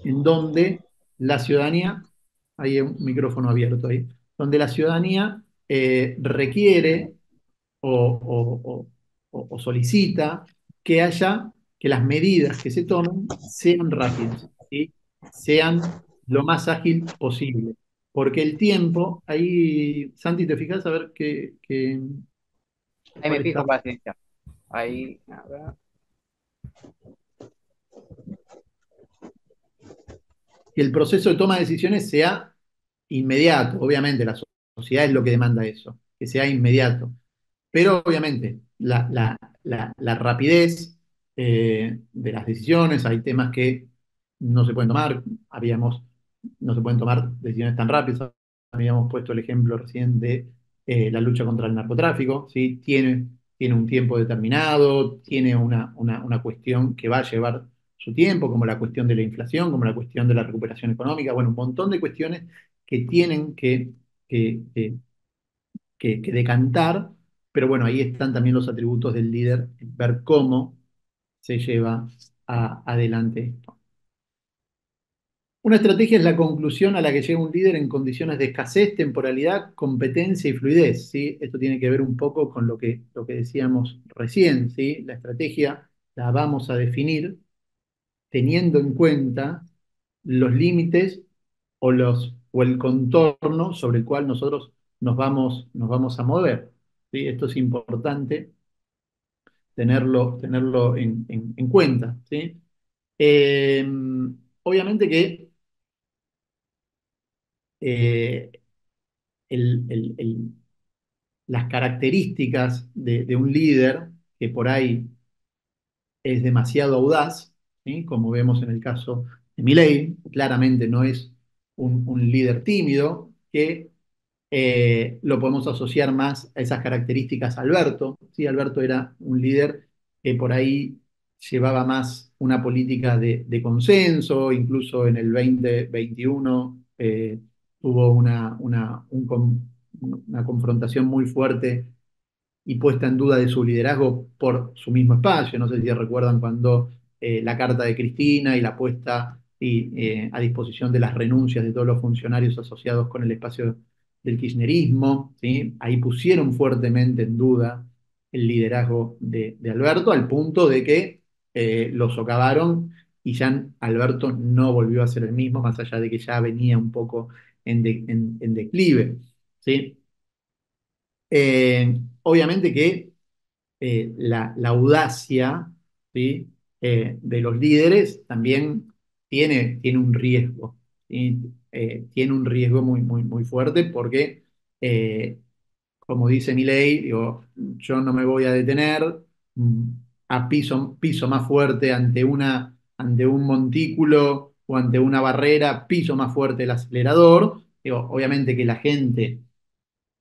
en donde la ciudadanía, hay un micrófono abierto ahí, donde la ciudadanía requiere o solicita que haya, que las medidas que se tomen sean rápidas, ¿sí? Sean lo más ágil posible. Porque el tiempo, ahí, Santi, ¿te fijas a ver Ahí me cuál está? fijo para silenciar. Ahí, a ver. Que el proceso de toma de decisiones sea inmediato. Obviamente, la sociedad es lo que demanda eso, que sea inmediato. Pero obviamente, la rapidez de las decisiones, hay temas que no se pueden tomar, no se pueden tomar decisiones tan rápidas. Habíamos puesto el ejemplo recién de la lucha contra el narcotráfico, ¿sí? tiene un tiempo determinado, tiene una cuestión que va a llevar su tiempo, como la cuestión de la inflación, como la cuestión de la recuperación económica, bueno, un montón de cuestiones que tienen que, que- que decantar, pero bueno, ahí están también los atributos del líder, ver cómo se lleva adelante esto. Una estrategia es la conclusión a la que llega un líder en condiciones de escasez, temporalidad, competencia y fluidez, ¿sí? Esto tiene que ver un poco con lo que decíamos recién, ¿sí? La estrategia la vamos a definir teniendo en cuenta los límites o el contorno sobre el cual nosotros nos vamos a mover, ¿sí? Esto es importante tenerlo en cuenta, ¿sí? Eh, obviamente que eh, el- el- el- las características de un líder que por ahí es demasiado audaz, ¿sí? Como vemos en el caso de Milei, claramente no es un líder tímido, que lo podemos asociar más a esas características a Alberto. ¿Sí? Alberto era un líder que por ahí llevaba más una política de consenso, incluso en el 2021 tuvo una confrontación muy fuerte y puesta en duda de su liderazgo por su mismo espacio. No sé si recuerdan cuando la carta de Cristina y la puesta a disposición de las renuncias de todos los funcionarios asociados con el espacio del kirchnerismo, ¿sí? Ahí pusieron fuertemente en duda el liderazgo de Alberto, al punto de que lo socavaron y ya Alberto no volvió a ser el mismo, más allá de que ya venía un poco en declive. ¿Sí? Obviamente que la audacia, ¿sí? De los líderes también tiene un riesgo, ¿sí? Tiene un riesgo muy fuerte porque, eh, como dice Milei, digo, yo no me voy a detener mm, a piso más fuerte ante un montículo o ante una barrera, piso más fuerte el acelerador. Digo, obviamente que la gente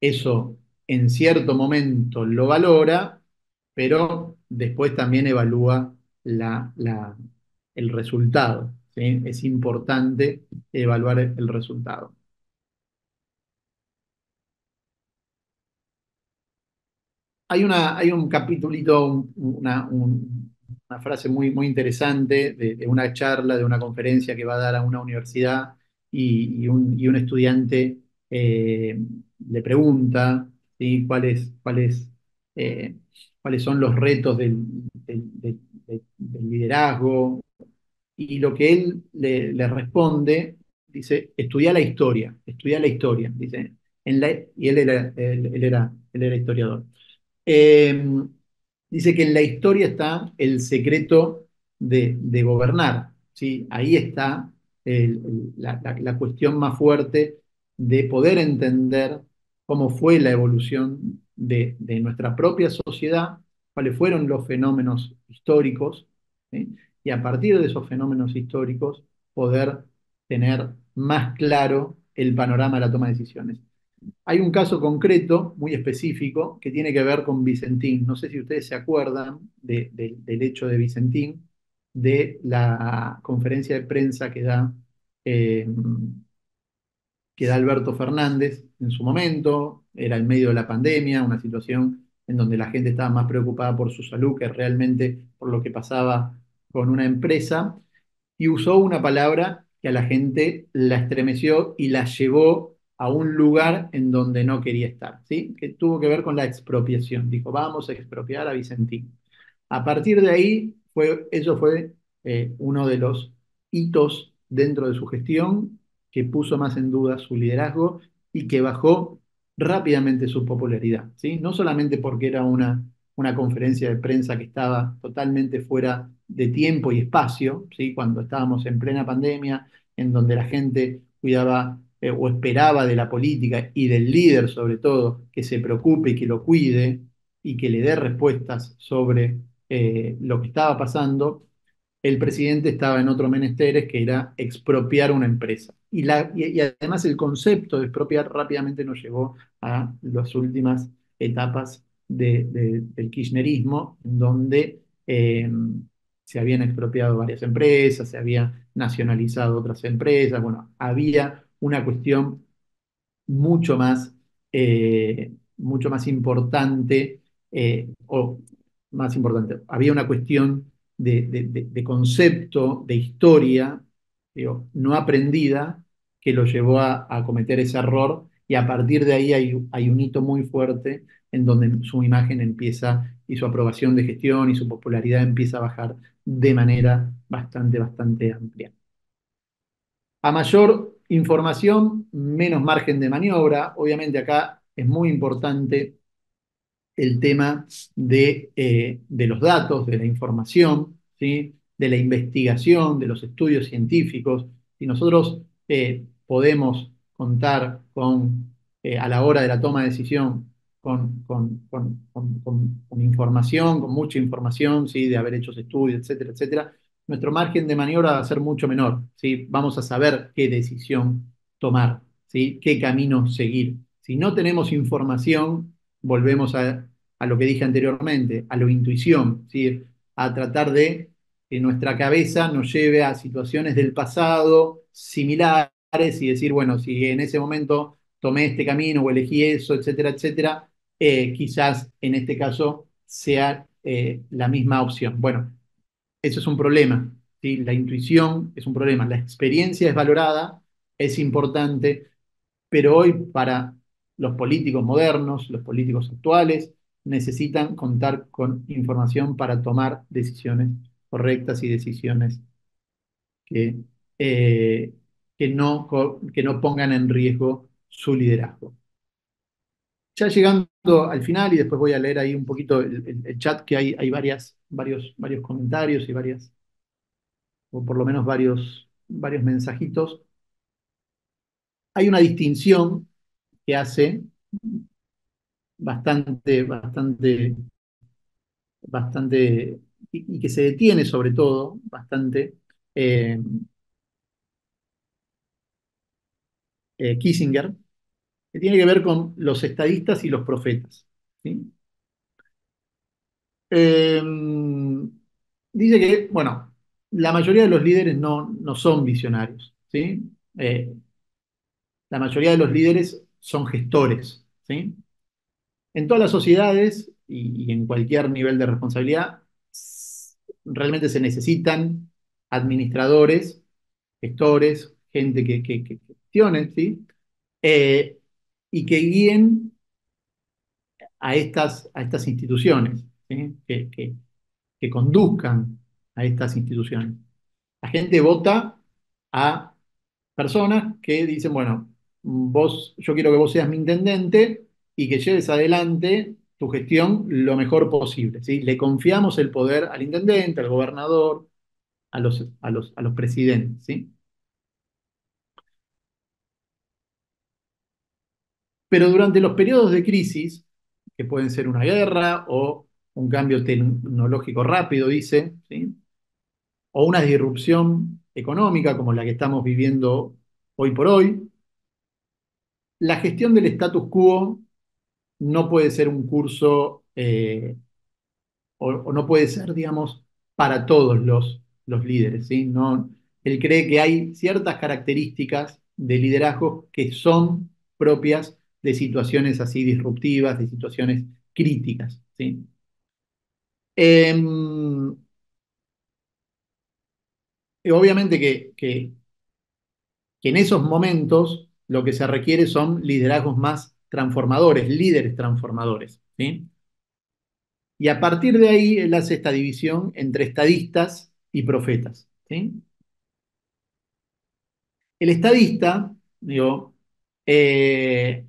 eso en cierto momento lo valora, pero después también evalúa el resultado, ¿sí? Es importante evaluar el resultado. Hay un capitulito, una frase muy interesante de una charla, de una conferencia que va a dar a una universidad y un estudiante le pregunta, ¿sí? Eh, cuáles son los retos del liderazgo. Y lo que él le responde, dice, estudia la historia, dice, y él era historiador. Eh, dice que en la historia está el secreto de gobernar, ¿sí? Ahí está la cuestión más fuerte de poder entender cómo fue la evolución de nuestra propia sociedad, cuáles fueron los fenómenos históricos, ¿sí? Y a partir de esos fenómenos históricos poder tener más claro el panorama de la toma de decisiones. Hay un caso concreto, muy específico, que tiene que ver con Vicentín. No sé si ustedes se acuerdan del hecho de Vicentín, de la conferencia de prensa eh, que da Alberto Fernández en su momento. Era el medio de la pandemia, una situación en donde la gente estaba más preocupada por su salud que realmente por lo que pasaba con una empresa y usó una palabra que a la gente la estremeció y la llevó a un lugar en donde no quería estar, ¿sí? Que tuvo que ver con la expropiación. Dijo, vamos a expropiar a Vicentín. A partir de ahí, eso fue uno de los hitos dentro de su gestión que puso más en duda su liderazgo y que bajó rápidamente su popularidad, ¿sí? No solamente porque era una conferencia de prensa que estaba totalmente fuera de tiempo y espacio, ¿sí? Cuando estábamos en plena pandemia, en donde la gente cuidaba o esperaba de la política y del líder sobre todo que se preocupe y que lo cuide y que le dé respuestas sobre lo que estaba pasando, el presidente estaba en otro menesteres que era expropiar una empresa. Y además el concepto de expropiar rápidamente nos llevó a las últimas etapas del kirchnerismo, donde se habían expropiado varias empresas, se habían nacionalizado otras empresas, bueno, había una cuestión mucho más importante, o más importante, había una cuestión de concepto, de historia, digo, no aprendida, que lo llevó a cometer ese error, y a partir de ahí hay un hito muy fuerte en donde su imagen empieza y su aprobación de gestión y su popularidad empieza a bajar de manera bastante amplia. A mayor información, menos margen de maniobra. Obviamente acá es muy importante el tema de los datos, de la información, ¿sí? De la investigación, de los estudios científicos. Si nosotros podemos contar a la hora de la toma de decisión con información, con mucha información, ¿sí? De haber hecho estudios, etcétera, etcétera, nuestro margen de maniobra va a ser mucho menor, ¿sí? Vamos a saber qué decisión tomar, ¿sí? Qué camino seguir. Si no tenemos información, volvemos a lo que dije anteriormente, a la intuición, ¿sí? A tratar de que nuestra cabeza nos lleve a situaciones del pasado similares y decir, bueno, si en ese momento tomé este camino o elegí eso, etcétera, etcétera, quizás en este caso sea la misma opción. Bueno, eso es un problema, ¿sí? La intuición es un problema, la experiencia es valorada, es importante, pero hoy para los políticos modernos, los políticos actuales, necesitan contar con información para tomar decisiones correctas y decisiones que, eh, que no pongan en riesgo su liderazgo. Ya llegando al final, y después voy a leer ahí un poquito el chat, que hay varios comentarios y o por lo menos varios mensajitos. Hay una distinción que hace bastante, bastante, y que se detiene sobre todo bastante, eh, Kissinger, que tiene que ver con los estadistas y los profetas, ¿sí? Eh, Dice que, bueno, la mayoría de los líderes no son visionarios, ¿sí? La mayoría de los líderes son gestores, ¿sí? En todas las sociedades y en cualquier nivel de responsabilidad, realmente se necesitan administradores, gestores, gente que gestione, ¿sí? Eh, y que guíen a estas instituciones, ¿sí? Que conduzcan a estas instituciones. La gente vota a personas que dicen, bueno, yo quiero que vos seas mi intendente y que lleves adelante tu gestión lo mejor posible, ¿sí? Le confiamos el poder al intendente, al gobernador, a los presidentes, ¿sí? Pero durante los periodos de crisis, que pueden ser una guerra o un cambio tecnológico rápido, dice, ¿sí? O una disrupción económica como la que estamos viviendo hoy por hoy, la gestión del status quo no puede ser un curso, o no puede ser, digamos, para todos los líderes, ¿sí? No, él cree que hay ciertas características de liderazgo que son propias de situaciones así disruptivas, de situaciones críticas, ¿sí? Y obviamente que en esos momentos lo que se requiere son liderazgos más transformadores, líderes transformadores, ¿sí? Y a partir de ahí él hace esta división entre estadistas y profetas, ¿sí? El estadista, digo, eh,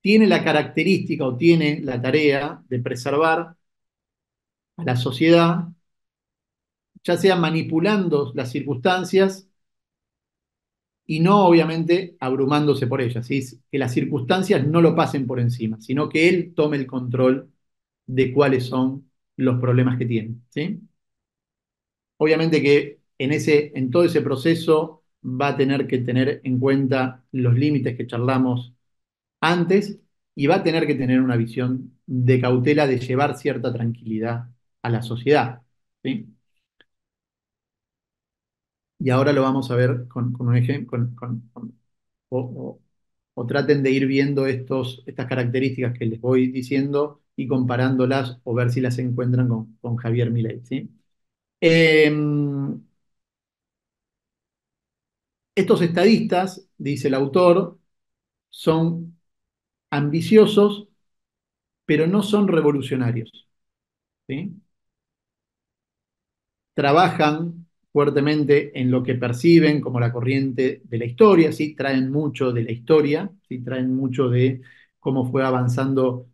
tiene la característica o tiene la tarea de preservar a la sociedad, ya sea manipulando las circunstancias y no obviamente abrumándose por ellas, ¿sí? Que las circunstancias no lo pasen por encima, sino que él tome el control de cuáles son los problemas que tiene, ¿sí? Obviamente que en todo ese proceso va a tener que tener en cuenta los límites que charlamos antes, y va a tener que tener una visión de cautela de llevar cierta tranquilidad a la sociedad. ¿Sí? Y ahora lo vamos a ver con un ejemplo, o, o- o traten de ir viendo estas características que les voy diciendo y comparándolas o ver si las encuentran con Javier Milei, ¿sí? Eh, Estos estadistas, dice el autor, son ambiciosos, pero no son revolucionarios, ¿sí? Trabajan fuertemente en lo que perciben como la corriente de la historia, ¿sí? Traen mucho de la historia, ¿sí? Traen mucho de cómo fue avanzando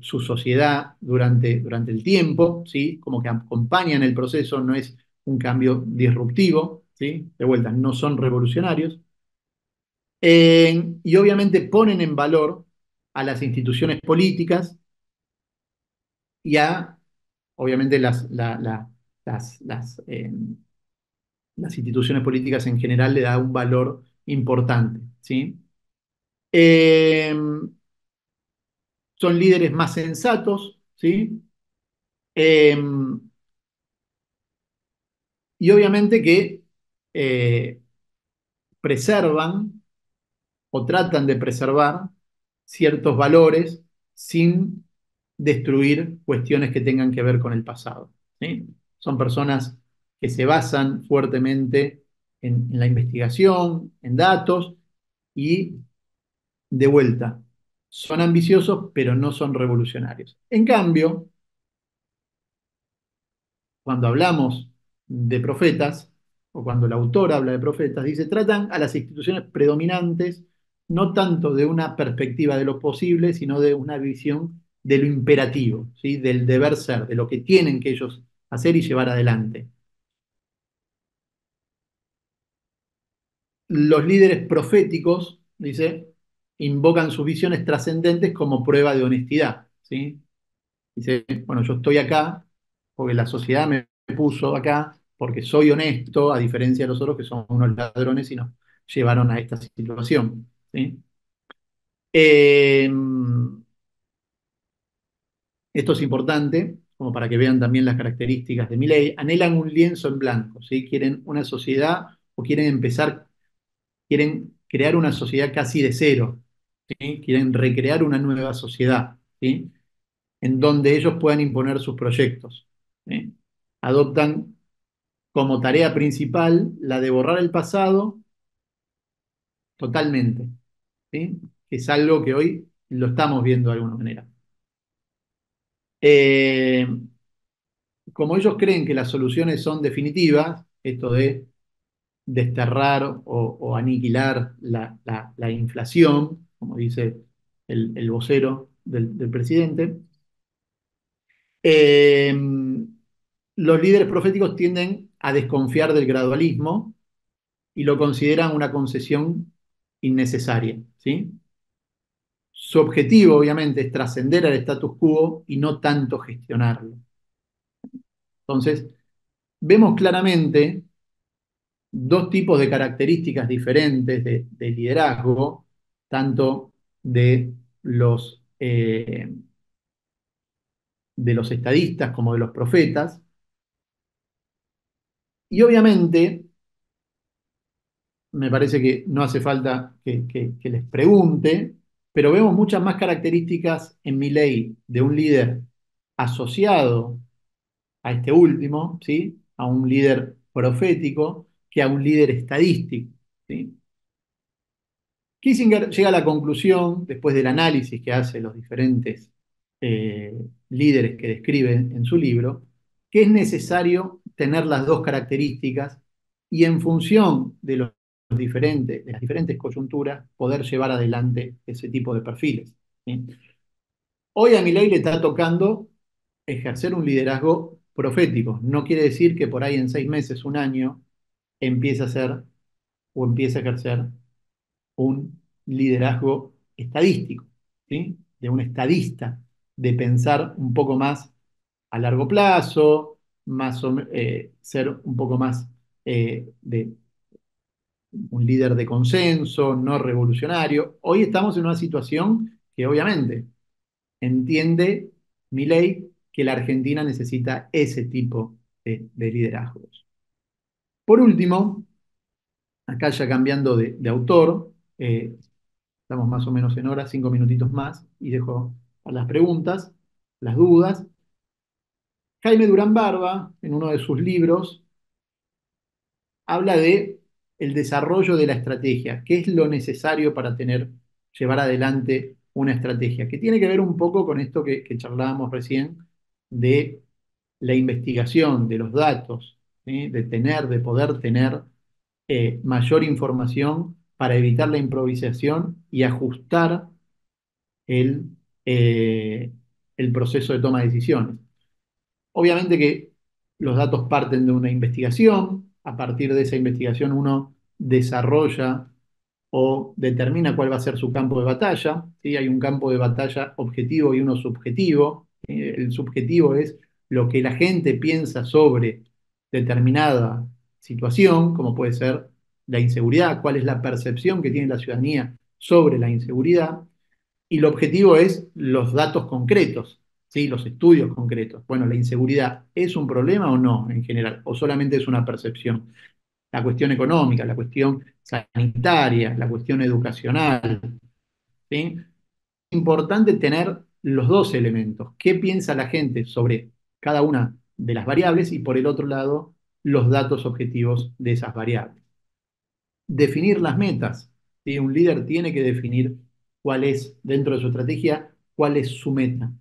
su sociedad durante el tiempo, ¿sí? Como que acompañan el proceso, no es un cambio disruptivo, ¿sí? De vuelta, no son revolucionarios. Y obviamente ponen en valor a las instituciones políticas y a, obviamente, las instituciones políticas en general le da un valor importante, ¿sí? Eh, Son líderes más sensatos, ¿sí? Eh, y obviamente que eh, preservan o tratan de preservar ciertos valores sin destruir cuestiones que tengan que ver con el pasado, ¿sí? Son personas que se basan fuertemente en la investigación, en datos y de vuelta, son ambiciosos, pero no son revolucionarios. En cambio, cuando hablamos de profetas, o cuando el autor habla de profetas, dice, tratan a las instituciones predominantes no tanto de una perspectiva de lo posible, sino de una visión de lo imperativo, ¿sí? Del deber ser, de lo que tienen que ellos hacer y llevar adelante. Los líderes proféticos, dice, invocan sus visiones trascendentes como prueba de honestidad, ¿sí? Dice, bueno, yo estoy acá porque la sociedad me puso acá porque soy honesto, a diferencia de los otros que son unos ladrones y nos llevaron a esta situación, ¿sí? Eh, Esto es importante, como para que vean también las características de Milei. Anhelan un lienzo en blanco, ¿sí? Quieren una sociedad o quieren crear una sociedad casi de cero, ¿sí? Quieren recrear una nueva sociedad, ¿sí? En donde ellos puedan imponer sus proyectos, ¿sí? Adoptan como tarea principal la de borrar el pasado totalmente, ¿sí? Que es algo que hoy lo estamos viendo de alguna manera. Eh, Como ellos creen que las soluciones son definitivas, esto de desterrar o aniquilar la inflación, como dice el vocero del presidente, eh, los líderes proféticos tienden a desconfiar del gradualismo y lo consideran una concesión innecesaria, ¿sí? Su objetivo, obviamente, es trascender al status quo y no tanto gestionarlo. Entonces, vemos claramente dos tipos de características diferentes de liderazgo, tanto de de los estadistas como de los profetas, y obviamente me parece que no hace falta que les pregunte, pero vemos muchas más características en Milei de un líder asociado a este último, ¿sí? A un líder profético que a un líder estadístico, ¿sí? Kissinger llega a la conclusión, después del análisis que hace los diferentes eh, líderes que describe en su libro, que es necesario tener las dos características y en función de de las diferentes coyunturas, poder llevar adelante ese tipo de perfiles, ¿sí? Hoy a Milei le está tocando ejercer un liderazgo profético. No quiere decir que por ahí en 6 meses, un año, empiece a ser o empiece a ejercer un liderazgo estadístico, ¿sí? De un estadista, de pensar un poco más a largo plazo, ser un poco más de un líder de consenso, no revolucionario. Hoy estamos en una situación que obviamente entiende Milei que la Argentina necesita ese tipo de liderazgos. Por último, acá ya cambiando de autor, estamos más o menos en hora, 5 minutitos más, y dejo a las preguntas, las dudas. Jaime Durán Barba, en uno de sus libros, habla de el desarrollo de la estrategia, qué es lo necesario para llevar adelante una estrategia, que tiene que ver un poco con esto que charlábamos recién de la investigación, de los datos, ¿sí? De poder tener mayor información para evitar la improvisación y ajustar el, eh, el proceso de toma de decisiones. Obviamente que los datos parten de una investigación, a partir de esa investigación uno desarrolla o determina cuál va a ser su campo de batalla, ¿sí? Hay un campo de batalla objetivo y uno subjetivo. El subjetivo es lo que la gente piensa sobre determinada situación, como puede ser la inseguridad, cuál es la percepción que tiene la ciudadanía sobre la inseguridad, y el objetivo es los datos concretos, ¿sí? Los estudios concretos. Bueno, ¿la inseguridad es un problema o no en general? ¿O solamente es una percepción? La cuestión económica, la cuestión sanitaria, la cuestión educacional, ¿sí? Es importante tener los dos elementos. ¿Qué piensa la gente sobre cada una de las variables? Y por el otro lado, los datos objetivos de esas variables. Definir las metas, ¿sí? Un líder tiene que definir cuál es, dentro de su estrategia, cuál es su meta,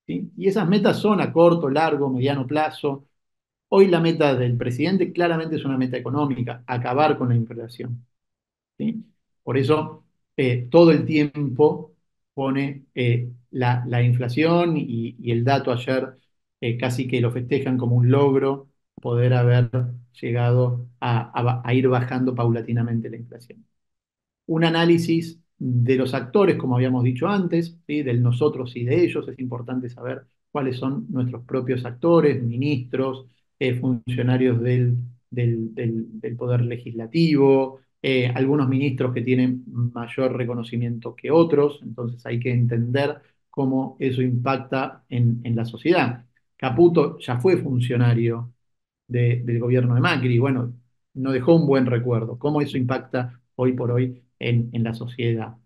¿sí? Y esas metas son a corto, largo, mediano plazo. Hoy la meta del presidente claramente es una meta económica, acabar con la inflación, ¿sí? Por eso todo el tiempo pone la inflación y el dato ayer casi que lo festejan como un logro poder haber llegado a ir bajando paulatinamente la inflación. Un análisis de los actores, como habíamos dicho antes, ¿sí? Del nosotros y de ellos. Es importante saber cuáles son nuestros propios actores, ministros, funcionarios del Poder Legislativo, algunos ministros que tienen mayor reconocimiento que otros, entonces hay que entender cómo eso impacta en la sociedad. Caputo ya fue funcionario del gobierno de Macri, y bueno, no dejó un buen recuerdo. ¿Cómo eso impacta hoy por hoy en la sociedad?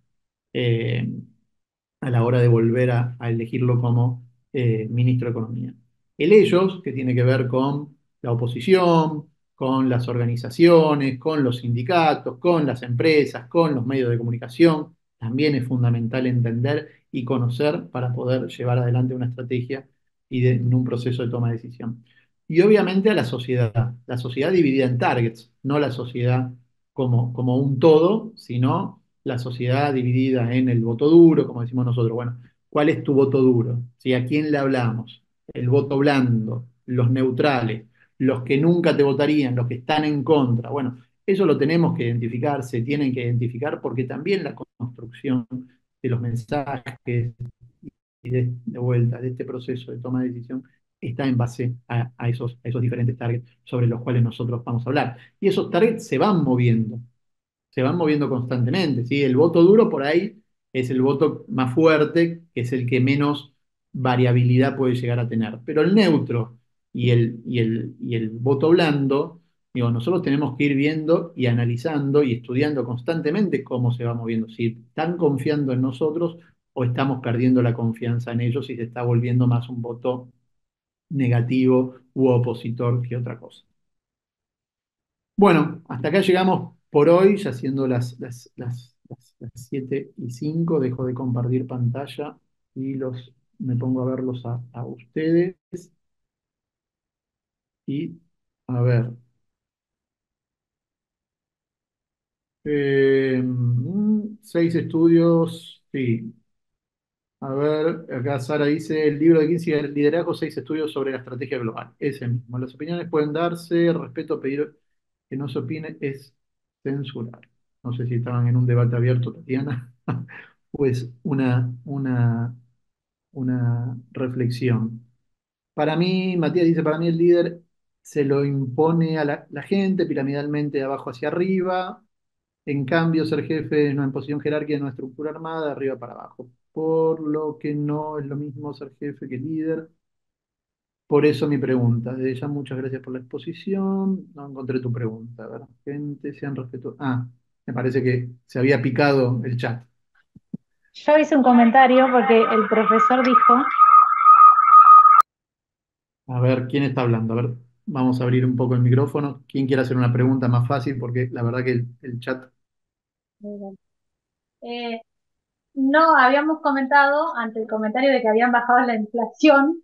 Eh, a la hora de volver a elegirlo como ministro de Economía. El ellos, que tiene que ver con la oposición, con las organizaciones, con los sindicatos, con las empresas, con los medios de comunicación, también es fundamental entender y conocer para poder llevar adelante una estrategia en un proceso de toma de decisión. Y obviamente a la sociedad dividida en targets, no la sociedad como un todo, sino la sociedad dividida en el voto duro, como decimos nosotros. Bueno, ¿cuál es tu voto duro? ¿Sí? ¿A quién le hablamos? El voto blando, los neutrales, los que nunca te votarían, los que están en contra. Bueno, eso lo tenemos que identificar, se tienen que identificar porque también la construcción de los mensajes y de vuelta de este proceso de toma de decisión está en base a esos diferentes targets sobre los cuales nosotros vamos a hablar. Y esos targets se van moviendo constantemente, ¿sí? El voto duro por ahí es el voto más fuerte, que es el que menos variabilidad puede llegar a tener. Pero el neutro y el voto blando, digo, nosotros tenemos que ir viendo y analizando y estudiando constantemente cómo se va moviendo, si están confiando en nosotros o estamos perdiendo la confianza en ellos y se está volviendo más un voto negativo u opositor que otra cosa. Bueno, hasta acá llegamos por hoy, ya siendo las 7:05, dejo de compartir pantalla y me pongo a verlos a ustedes. Y a ver, 6 estudios, sí. A ver, acá Sara dice, el libro de Kinsey, el liderazgo, 6 estudios sobre la estrategia global. Ese mismo. Las opiniones pueden darse, respeto, pedir que no se opine es censurar. No sé si estaban en un debate abierto, Tatiana. Pues una reflexión. Para mí, Matías dice, para mí el líder se lo impone a la gente piramidalmente de abajo hacia arriba. En cambio, ser jefe no en posición jerárquica, en una estructura armada, de arriba para abajo. por lo que no es lo mismo ser jefe que líder. Por eso mi pregunta. Desde ya, muchas gracias por la exposición. No encontré tu pregunta. A ver, gente, sean respetuosos. Ah, me parece que se había picado el chat. Yo hice un comentario porque el profesor dijo, A ver, ¿quién está hablando? A ver, vamos a abrir un poco el micrófono. ¿Quién quiere hacer una pregunta más fácil? Porque la verdad que el chat. eh, no habíamos comentado ante el comentario de que habían bajado la inflación,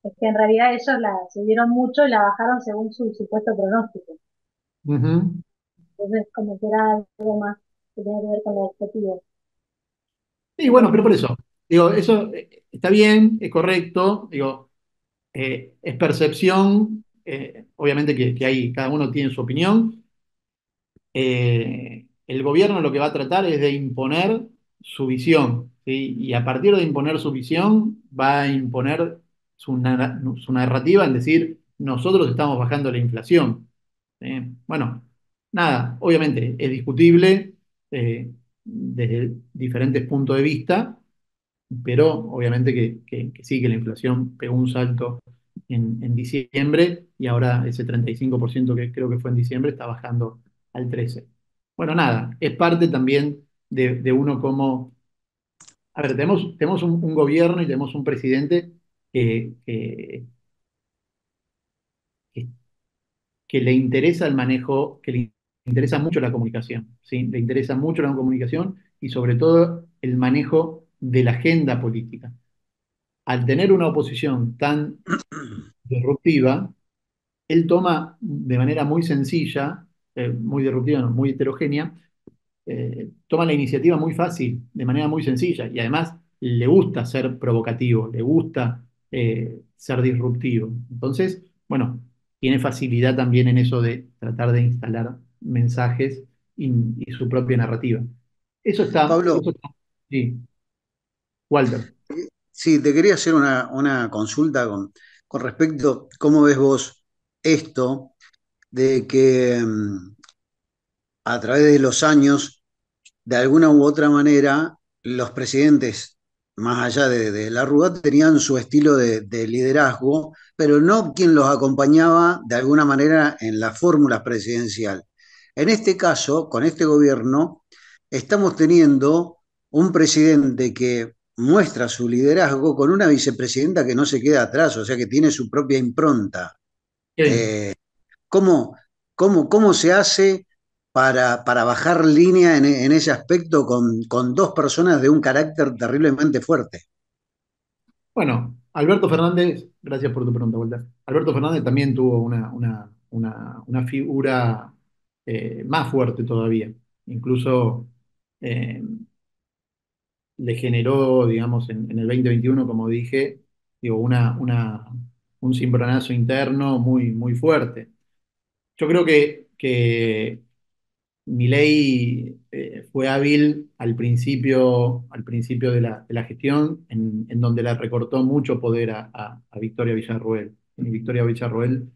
es que en realidad ellos la subieron mucho y la bajaron según su supuesto pronóstico. Ujú. Entonces, como que era algo más que tenía que ver con los objetivos. Y bueno, pero por eso, digo, eso está bien, es correcto, digo, es percepción, obviamente que ahí cada uno tiene su opinión. El gobierno lo que va a tratar es de imponer su visión, ¿sí? Y a partir de imponer su visión, va a imponer su narrativa, en decir, nosotros estamos bajando la inflación. Bueno, nada, obviamente es discutible desde diferentes puntos de vista, pero obviamente que sí, que la inflación pegó un salto en diciembre y ahora ese 35% que creo que fue en diciembre está bajando al 13%. Bueno, nada, es parte también de uno como... A ver, tenemos un gobierno y tenemos un presidente que, que le interesa el manejo, que le interesa mucho la comunicación, ¿sí? Le interesa mucho la comunicación y sobre todo el manejo de la agenda política. Al tener una oposición tan disruptiva, él toma de manera muy sencilla, muy disruptiva, no, muy heterogénea, toma la iniciativa muy fácil, de manera muy sencilla, y además le gusta ser provocativo, le gusta ser disruptivo. Entonces, bueno, tiene facilidad también en eso de tratar de instalar mensajes y su propia narrativa. Pablo, Eso está, sí, Walter. sí, te quería hacer una consulta con respecto, ¿cómo ves vos esto de que a través de los años, de alguna u otra manera, los presidentes, más allá de la Rúa, tenían su estilo de liderazgo, pero no quien los acompañaba de alguna manera en la fórmula presidencial? En este caso, con este gobierno, estamos teniendo un presidente que muestra su liderazgo con una vicepresidenta que no se queda atrás, o sea que tiene su propia impronta. Sí. Eh, ¿Cómo, cómo se hace para bajar línea en ese aspecto con dos personas de un carácter terriblemente fuerte? Bueno, Alberto Fernández, gracias por tu pregunta, Walter. Alberto Fernández también tuvo una figura más fuerte todavía. Incluso eh, le generó, digamos, en el 2021, como dije, digo, un cimbronazo interno muy, muy fuerte. Yo creo que Milei fue hábil al principio de la gestión, en donde le recortó mucho poder a Victoria Villarroel. Y Victoria Villarroel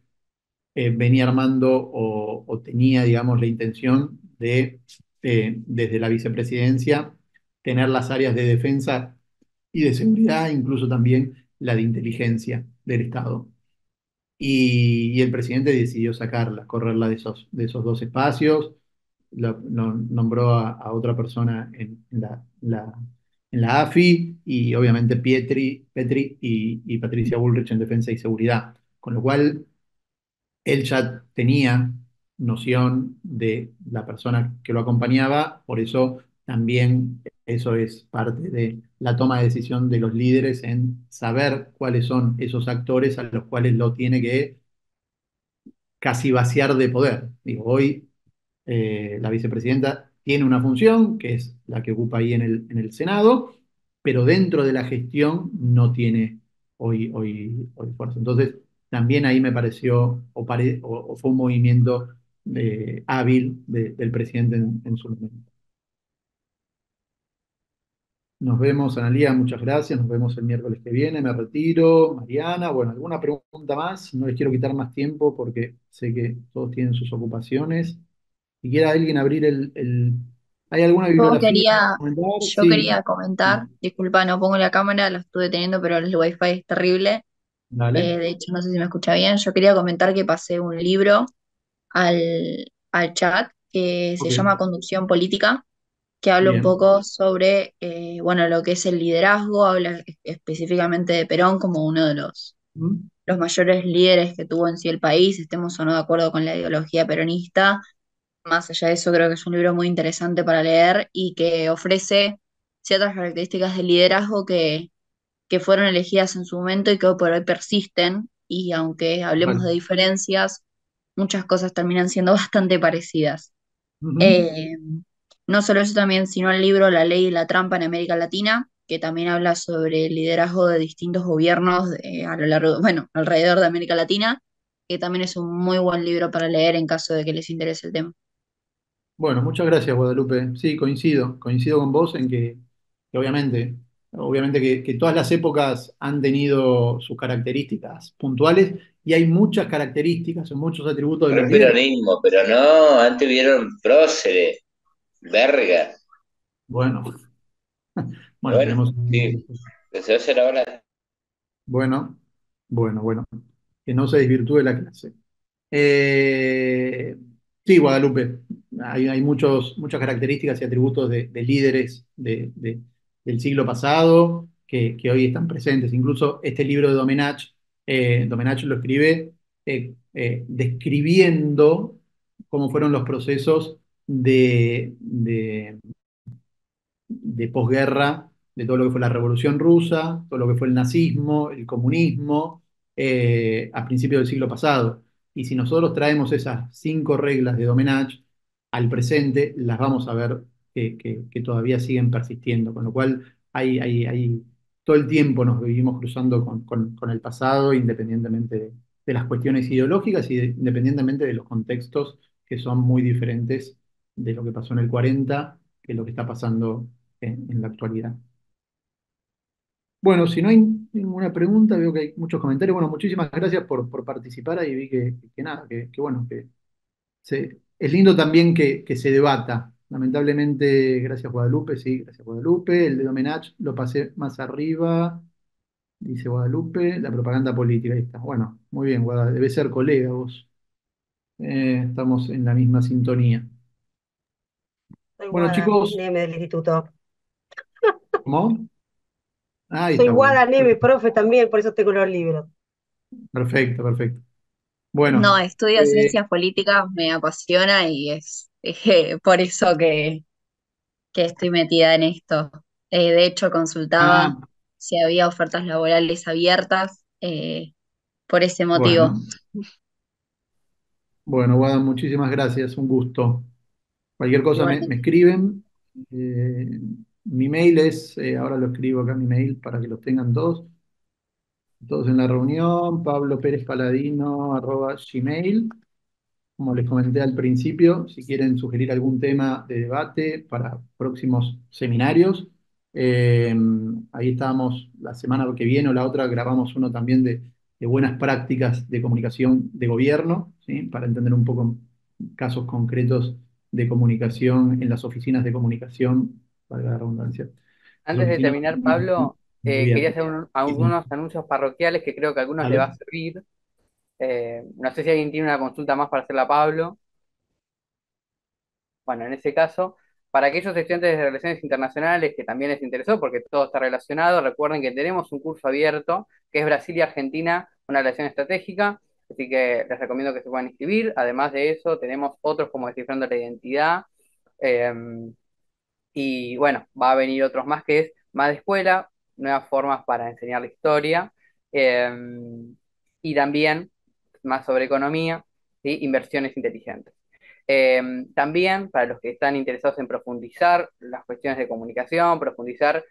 venía armando o tenía, digamos, la intención de, desde la vicepresidencia, tener las áreas de defensa y de seguridad, incluso también la de inteligencia del Estado. Y el presidente decidió sacarla, correrla de esos dos espacios, nombró a otra persona en la AFI y obviamente Petri y Patricia Bullrich en Defensa y Seguridad. Con lo cual él ya tenía noción de la persona que lo acompañaba, por eso también eso es parte de la toma de decisión de los líderes en saber cuáles son esos actores a los cuales lo tiene que casi vaciar de poder. Digo, hoy la vicepresidenta tiene una función, que es la que ocupa ahí en el Senado, pero dentro de la gestión no tiene hoy fuerza. Entonces, también ahí me pareció, o fue un movimiento hábil del presidente en su momento. Nos vemos, Analía, muchas gracias. Nos vemos el miércoles que viene. Me retiro. Mariana, bueno, ¿alguna pregunta más? No les quiero quitar más tiempo porque sé que todos tienen sus ocupaciones. Si quiera alguien abrir ¿Hay alguna Yo bibliografía para quería, recomendar? yo Sí. quería comentar, disculpa, no pongo la cámara, la estuve teniendo, pero el wifi es terrible. Dale. De hecho, no sé si me escucha bien. Yo quería comentar que pasé un libro al chat que se Ok, llama Conducción Política, que habla un bien. poco sobre, bueno, lo que es el liderazgo, habla específicamente de Perón como uno de Mm, los mayores líderes que tuvo en sí el país, estemos o no de acuerdo con la ideología peronista. Más allá de eso, creo que es un libro muy interesante para leer y que ofrece ciertas características del liderazgo que fueron elegidas en su momento y que hoy por hoy persisten. Y aunque hablemos vale. de diferencias, muchas cosas terminan siendo bastante parecidas. Ujú. Eh, no solo eso también, sino el libro La Ley y la Trampa en América Latina, que también habla sobre el liderazgo de distintos gobiernos a lo largo, bueno, alrededor de América Latina, que también es un muy buen libro para leer en caso de que les interese el tema. Bueno, muchas gracias, Guadalupe. Sí, coincido con vos en que obviamente que todas las épocas han tenido sus características puntuales y hay muchas características o muchos atributos de los líderes. Reperonismo, pero no, antes vieron próceres, verga. Bueno, bueno, Bueno, tenemos. sí, que se va a hacer ahora. Bueno, bueno, que no se desvirtúe la clase. Eh, sí, Guadalupe, hay muchas características y atributos de líderes del siglo pasado que hoy están presentes. Incluso este libro de Domenech lo escribe describiendo cómo fueron los procesos de posguerra, de todo lo que fue la Revolución Rusa, todo lo que fue el nazismo, el comunismo, a principios del siglo pasado. Y si nosotros traemos esas 5 reglas de Domenech al presente, las vamos a ver que todavía siguen persistiendo, con lo cual todo el tiempo nos vivimos cruzando con el pasado, independientemente de las cuestiones ideológicas y independientemente de los contextos que son muy diferentes de lo que pasó en el 40 que lo que está pasando en la actualidad. Bueno, si no hay ninguna pregunta, veo que hay muchos comentarios. Bueno, muchísimas gracias por participar ahí. Vi que nada, que bueno, es lindo también que se debata. Lamentablemente, gracias Guadalupe, sí, gracias Guadalupe. El de Domenach lo pasé más arriba, dice Guadalupe, la propaganda política, ahí está. Bueno, muy bien, Guadalupe, debe ser colega vos. Estamos en la misma sintonía. Soy Bueno, Guada, chicos, Neme del instituto. ¿cómo? Ahí Soy está, bueno. Guada, Neme, profe también, por eso tengo los libros. Perfecto, perfecto. No, Bueno, estudio ciencias políticas, me apasiona y es por eso que estoy metida en esto. De hecho, consultaba ah, si había ofertas laborales abiertas por ese motivo. bueno, bueno, Guada, muchísimas gracias, un gusto. Cualquier cosa me Igualmente. escriben. Eh, Mi mail es, ahora lo escribo acá mi mail para que los tengan todos en la reunión, Pablo Pérez Paladino @gmail. Como les comenté al principio, si quieren sugerir algún tema de debate para próximos seminarios, eh, ahí estábamos la semana que viene o la otra, grabamos uno también de buenas prácticas de comunicación de gobierno, ¿sí? Para entender un poco casos concretos de comunicación en las oficinas de comunicación, valga la redundancia, las Antes de oficinas terminar, de comunicación Pablo, del quería gobierno. hacer algunos anuncios parroquiales que creo que a algunos le va ¿Vale? a servir. No sé si alguien tiene una consulta más para hacerla a Pablo. Bueno, en ese caso, para aquellos estudiantes de Relaciones Internacionales que también les interesó, porque todo está relacionado, recuerden que tenemos un curso abierto que es Brasil y Argentina, una relación estratégica, así que les recomiendo que se puedan inscribir. Además de eso, tenemos otros como Descifrando la Identidad, eh, y bueno, va a venir otros más que es más de escuela, nuevas formas para enseñar la historia, eh, y también más sobre economía, ¿sí? Inversiones inteligentes. También para los que están interesados en profundizar las cuestiones de comunicación, profundizar,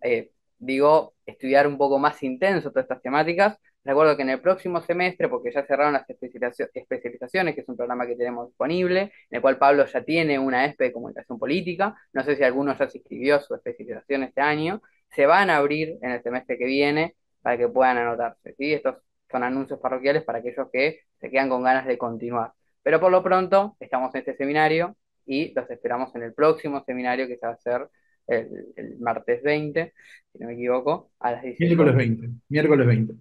eh, digo, estudiar un poco más intenso todas estas temáticas. Recuerdo que en el próximo semestre, porque ya cerraron las especializaciones, que es un programa que tenemos disponible, en el cual Pablo ya tiene una ESPE de comunicación política, no sé si alguno ya se inscribió a su especialización este año, se van a abrir en el semestre que viene para que puedan anotarse, ¿sí? Estos son anuncios parroquiales para aquellos que se quedan con ganas de continuar. Pero por lo pronto, estamos en este seminario y los esperamos en el próximo seminario que se va a hacer el martes 20, si no me equivoco, a las 18 Miércoles horas. 20, miércoles 20. El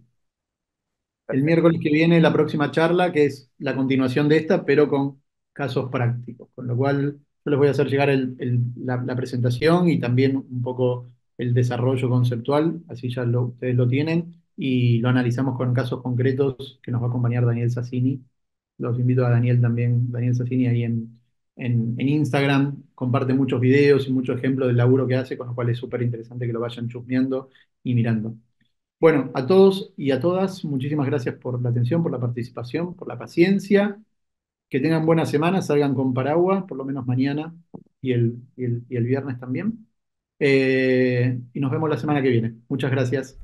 Perfecto. miércoles que viene la próxima charla, que es la continuación de esta, pero con casos prácticos. Con lo cual yo les voy a hacer llegar la presentación y también un poco el desarrollo conceptual, así ya ustedes lo tienen, y lo analizamos con casos concretos que nos va a acompañar Daniel Sassini. Los invito a Daniel también, Daniel Sassini ahí en Instagram, comparte muchos videos y muchos ejemplos del laburo que hace, con lo cual es súper interesante que lo vayan chusmeando y mirando. Bueno, a todos y a todas, muchísimas gracias por la atención, por la participación, por la paciencia. Que tengan buena semana, salgan con paraguas, por lo menos mañana y el viernes también. Y nos vemos la semana que viene. Muchas gracias.